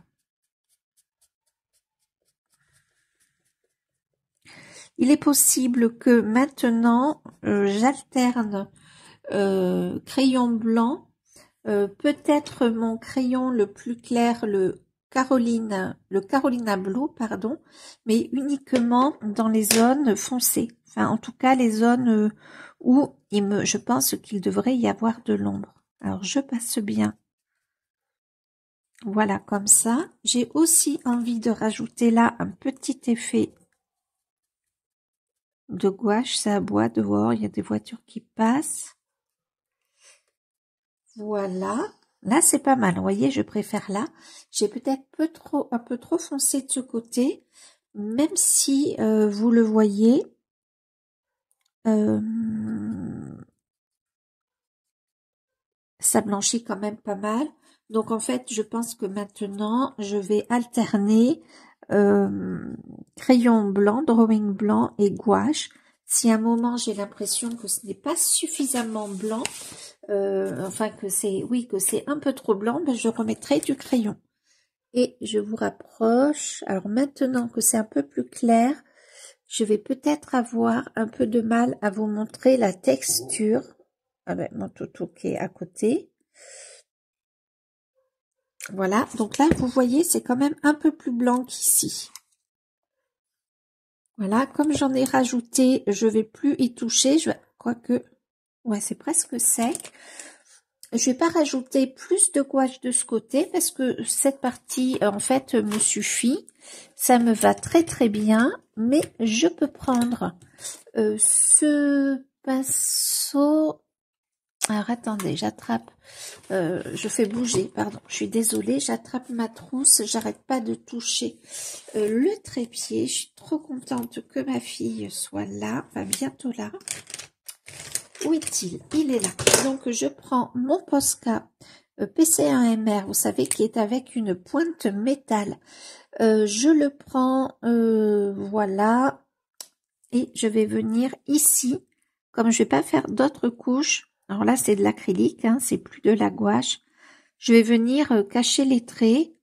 Il est possible que maintenant, j'alterne crayon blanc. Peut-être mon crayon le plus clair, le Carolina Blue, pardon, mais uniquement dans les zones foncées. Enfin, en tout cas, les zones où je pense qu'il devrait y avoir de l'ombre. Alors, je passe bien. Voilà, comme ça. J'ai aussi envie de rajouter là un petit effet de gouache. Ça aboie dehors, il y a des voitures qui passent. Voilà. Là, c'est pas mal. Vous voyez, je préfère là. J'ai peut-être un peu trop foncé de ce côté, même si vous le voyez. Ça blanchit quand même pas mal. Donc, en fait, je pense que maintenant, je vais alterner crayon blanc, drawing blanc et gouache. Si à un moment, j'ai l'impression que ce n'est pas suffisamment blanc, enfin que c'est un peu trop blanc, je remettrai du crayon. Et je vous rapproche. Alors maintenant que c'est un peu plus clair, je vais peut-être avoir un peu de mal à vous montrer la texture. Avec mon toutou qui est à côté. Voilà, donc là vous voyez c'est quand même un peu plus blanc qu'ici. Voilà, comme j'en ai rajouté, je vais plus y toucher, quoique Ouais, c'est presque sec. Je vais pas rajouter plus de gouache de ce côté parce que cette partie, en fait, me suffit. Ça me va très très bien, mais je peux prendre ce pinceau. Alors attendez, j'attrape. Je fais bouger, pardon. Je suis désolée, j'attrape ma trousse. J'arrête pas de toucher le trépied. Je suis trop contente que ma fille soit là, enfin bientôt là. Où est-il? Il est là. Donc, je prends mon Posca PC1MR, vous savez, qui est avec une pointe métal. Je le prends, voilà, et je vais venir ici. Comme je vais pas faire d'autres couches, alors là, c'est de l'acrylique, hein, c'est plus de la gouache. Je vais venir cacher les traits.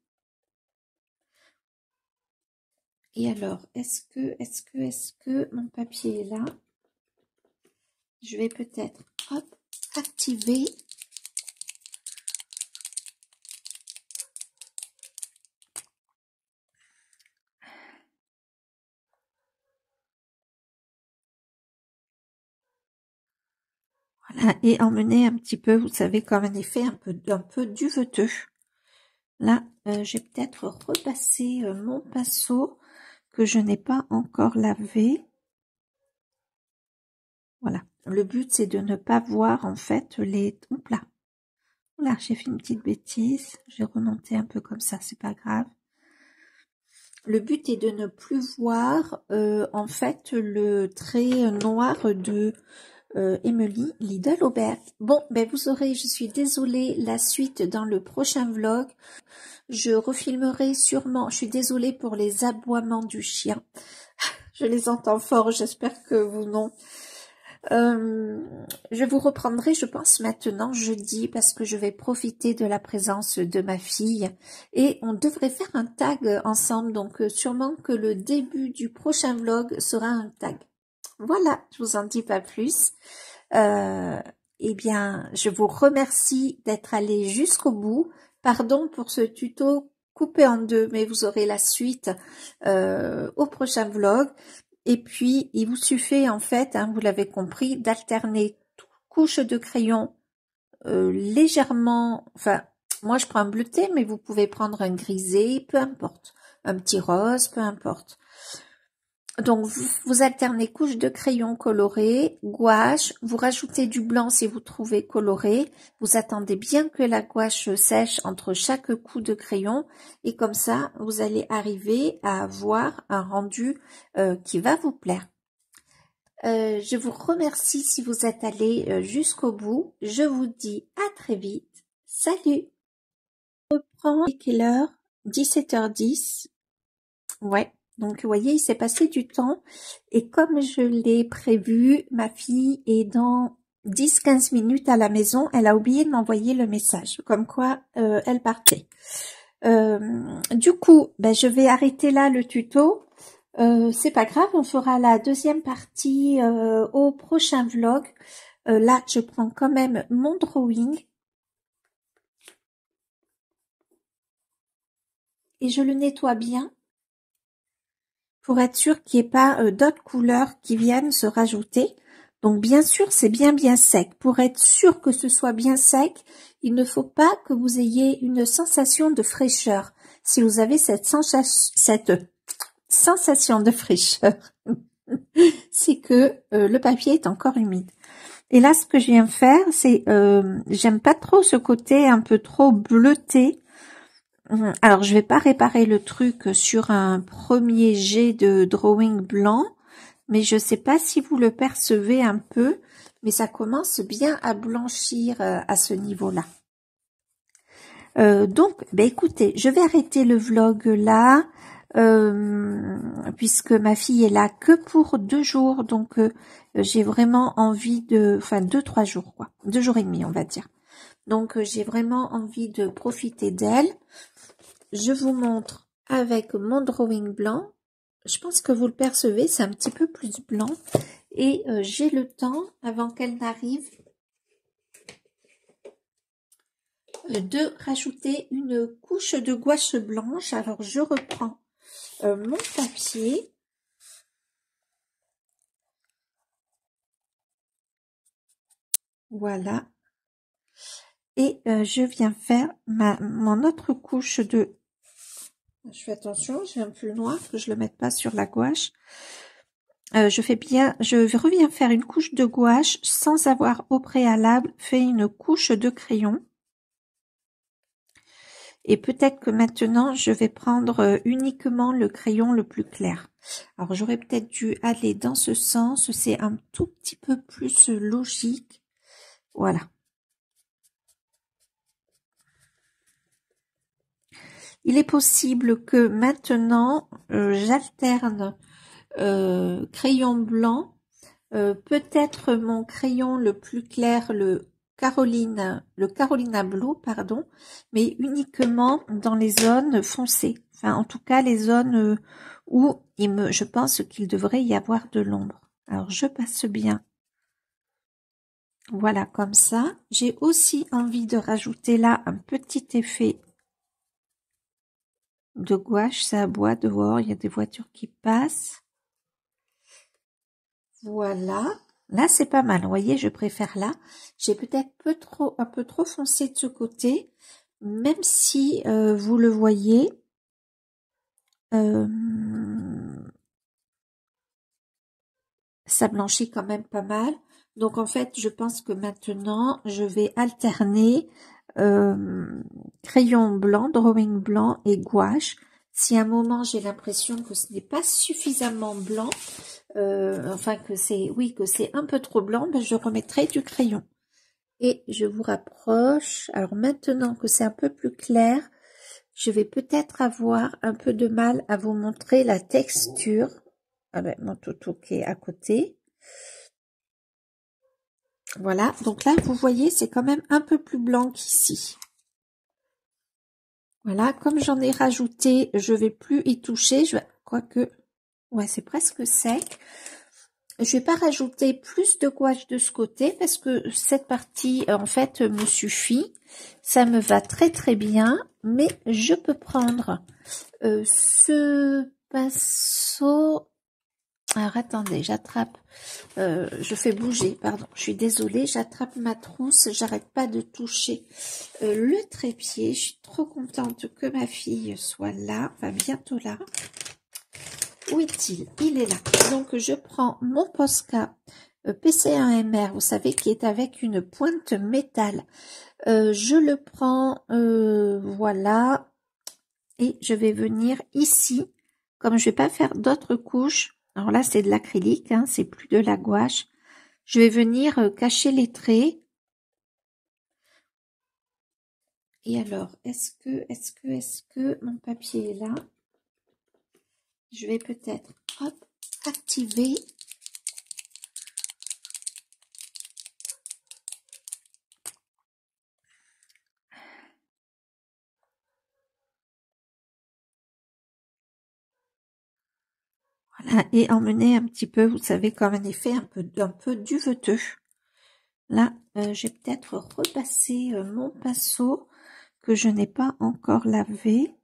Et alors, est-ce que mon papier est là? Je vais peut-être, hop, activer. Voilà, et emmener un petit peu, vous savez, comme un effet un peu duveteux. Là, j'ai peut-être repassé mon pinceau que je n'ai pas encore lavé. Voilà. Le but, c'est de ne pas voir, en fait, les... Oups là. Là, j'ai fait une petite bêtise. J'ai remonté un peu comme ça, c'est pas grave. Le but est de ne plus voir, en fait, le trait noir de Emily Lidl Aubert. Bon, ben vous aurez, je suis désolée, la suite dans le prochain vlog. Je refilmerai sûrement, je suis désolée pour les aboiements du chien. Je les entends fort, j'espère que vous non. Je vous reprendrai, je pense, maintenant jeudi parce que je vais profiter de la présence de ma fille et on devrait faire un tag ensemble, donc sûrement que le début du prochain vlog sera un tag. Voilà, je vous en dis pas plus. Eh bien, je vous remercie d'être allé jusqu'au bout. Pardon pour ce tuto coupé en deux, mais vous aurez la suite au prochain vlog. Et puis, il vous suffit en fait, hein, vous l'avez compris, d'alterner couches de crayon légèrement, enfin, moi je prends un bleuté, mais vous pouvez prendre un grisé, peu importe, un petit rose, peu importe. Donc, vous alternez couches de crayon coloré, gouache, vous rajoutez du blanc si vous trouvez coloré, vous attendez bien que la gouache sèche entre chaque coup de crayon et comme ça, vous allez arriver à avoir un rendu qui va vous plaire. Je vous remercie si vous êtes allé jusqu'au bout. Je vous dis à très vite. Salut! Je reprends, quelle heure? 17h10. Ouais. Donc, vous voyez, il s'est passé du temps. Et comme je l'ai prévu, ma fille est dans 10-15 minutes à la maison. Elle a oublié de m'envoyer le message, comme quoi elle partait. Du coup, ben, je vais arrêter là le tuto. C'est pas grave, on fera la deuxième partie au prochain vlog. Là, je prends quand même mon drawing. Et je le nettoie bien. Pour être sûr qu'il n'y ait pas d'autres couleurs qui viennent se rajouter. Donc bien sûr, c'est bien sec. Pour être sûr que ce soit bien sec, il ne faut pas que vous ayez une sensation de fraîcheur. Si vous avez cette sensation de fraîcheur, c'est que le papier est encore humide. Et là, ce que je viens faire, c'est, j'aime pas trop ce côté un peu trop bleuté. Alors, je vais pas réparer le truc sur un premier jet de drawing blanc, mais je sais pas si vous le percevez un peu, mais ça commence bien à blanchir à ce niveau-là. Donc, ben écoutez, je vais arrêter le vlog là, puisque ma fille est là que pour 2 jours, donc j'ai vraiment envie de, enfin 2-3 jours quoi, 2 jours et demi on va dire. Donc j'ai vraiment envie de profiter d'elle. Je vous montre avec mon drawing blanc. Je pense que vous le percevez, c'est un petit peu plus blanc. Et j'ai le temps, avant qu'elle n'arrive, de rajouter une couche de gouache blanche. Alors, je reprends mon papier. Voilà. Et je viens faire mon autre couche de... Je fais attention, j'ai un pull noir, que je le mette pas sur la gouache. Je reviens faire une couche de gouache sans avoir au préalable fait une couche de crayon. Et peut-être que maintenant, je vais prendre uniquement le crayon le plus clair. Alors, j'aurais peut-être dû aller dans ce sens. C'est un tout petit peu plus logique. Voilà. Il est possible que maintenant, j'alterne crayon blanc. Peut-être mon crayon le plus clair, le Carolina Blue, pardon, mais uniquement dans les zones foncées. Enfin, en tout cas, les zones où je pense qu'il devrait y avoir de l'ombre. Alors, je passe bien. Voilà, comme ça. J'ai aussi envie de rajouter là un petit effet de gouache. Ça aboie dehors, il y a des voitures qui passent. Voilà. Là, c'est pas mal. Vous voyez, je préfère là. J'ai peut-être un peu trop foncé de ce côté, même si vous le voyez. Ça blanchit quand même pas mal. Donc, en fait, je pense que maintenant, je vais alterner crayon blanc, drawing blanc et gouache. Si à un moment, j'ai l'impression que ce n'est pas suffisamment blanc, enfin que c'est un peu trop blanc, ben je remettrai du crayon. Et je vous rapproche. Alors maintenant que c'est un peu plus clair, je vais peut-être avoir un peu de mal à vous montrer la texture. Ah ben mon toutou qui est à côté. Voilà, donc là vous voyez c'est quand même un peu plus blanc qu'ici. Voilà, comme j'en ai rajouté, je vais plus y toucher. Quoique, ouais, c'est presque sec. Je vais pas rajouter plus de gouache de ce côté parce que cette partie, en fait, me suffit. Ça me va très très bien. Mais je peux prendre ce pinceau. Alors, attendez, j'attrape. Je fais bouger, pardon. Je suis désolée, j'attrape ma trousse. J'arrête pas de toucher le trépied. Je suis trop contente que ma fille soit là. Enfin, bientôt là. Où est-il? Il est là. Donc, je prends mon Posca PC1MR, vous savez, qui est avec une pointe métal. Je le prends, voilà, et je vais venir ici. Comme je vais pas faire d'autres couches, alors là, c'est de l'acrylique, hein, c'est plus de la gouache. Je vais venir cacher les traits. Et alors, est-ce que mon papier est là? Je vais peut-être, hop, activer. Voilà, et emmener un petit peu, vous savez, comme un effet un peu duveteux. Là, j'ai peut-être repassé mon pinceau que je n'ai pas encore lavé.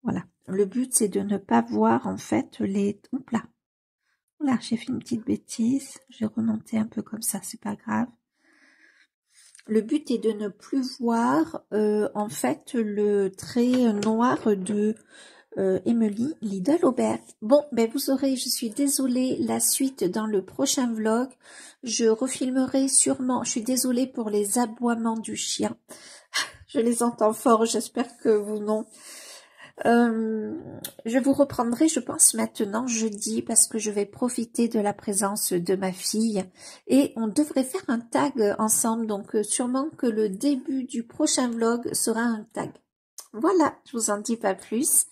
Voilà. Le but, c'est de ne pas voir, en fait, les... Oups là. Là, j'ai fait une petite bêtise. J'ai remonté un peu comme ça, c'est pas grave. Le but est de ne plus voir, en fait, le trait noir de Emily Lidl Aubert. Bon, ben vous aurez, je suis désolée, la suite dans le prochain vlog. Je refilmerai sûrement, je suis désolée pour les aboiements du chien. Je les entends fort, j'espère que vous non. Je vous reprendrai, je pense, maintenant jeudi parce que je vais profiter de la présence de ma fille et on devrait faire un tag ensemble, donc sûrement que le début du prochain vlog sera un tag. Voilà, je vous en dis pas plus.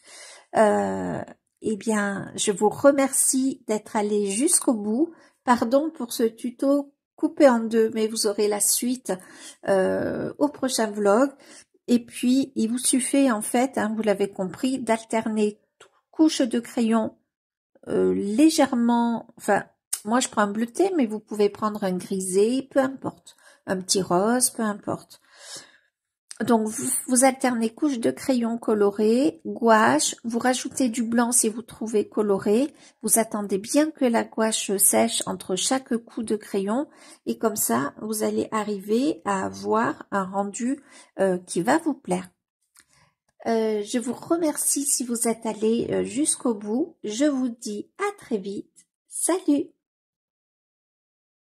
Eh bien, je vous remercie d'être allé jusqu'au bout. Pardon pour ce tuto coupé en deux, mais vous aurez la suite au prochain vlog. Et puis, il vous suffit en fait, hein, vous l'avez compris, d'alterner couche de crayon légèrement, enfin, moi je prends un bleuté, mais vous pouvez prendre un grisé, peu importe, un petit rose, peu importe. Donc, vous alternez couche de crayon coloré, gouache, vous rajoutez du blanc si vous trouvez coloré, vous attendez bien que la gouache sèche entre chaque coup de crayon et comme ça, vous allez arriver à avoir un rendu qui va vous plaire. Je vous remercie si vous êtes allé jusqu'au bout. Je vous dis à très vite. Salut!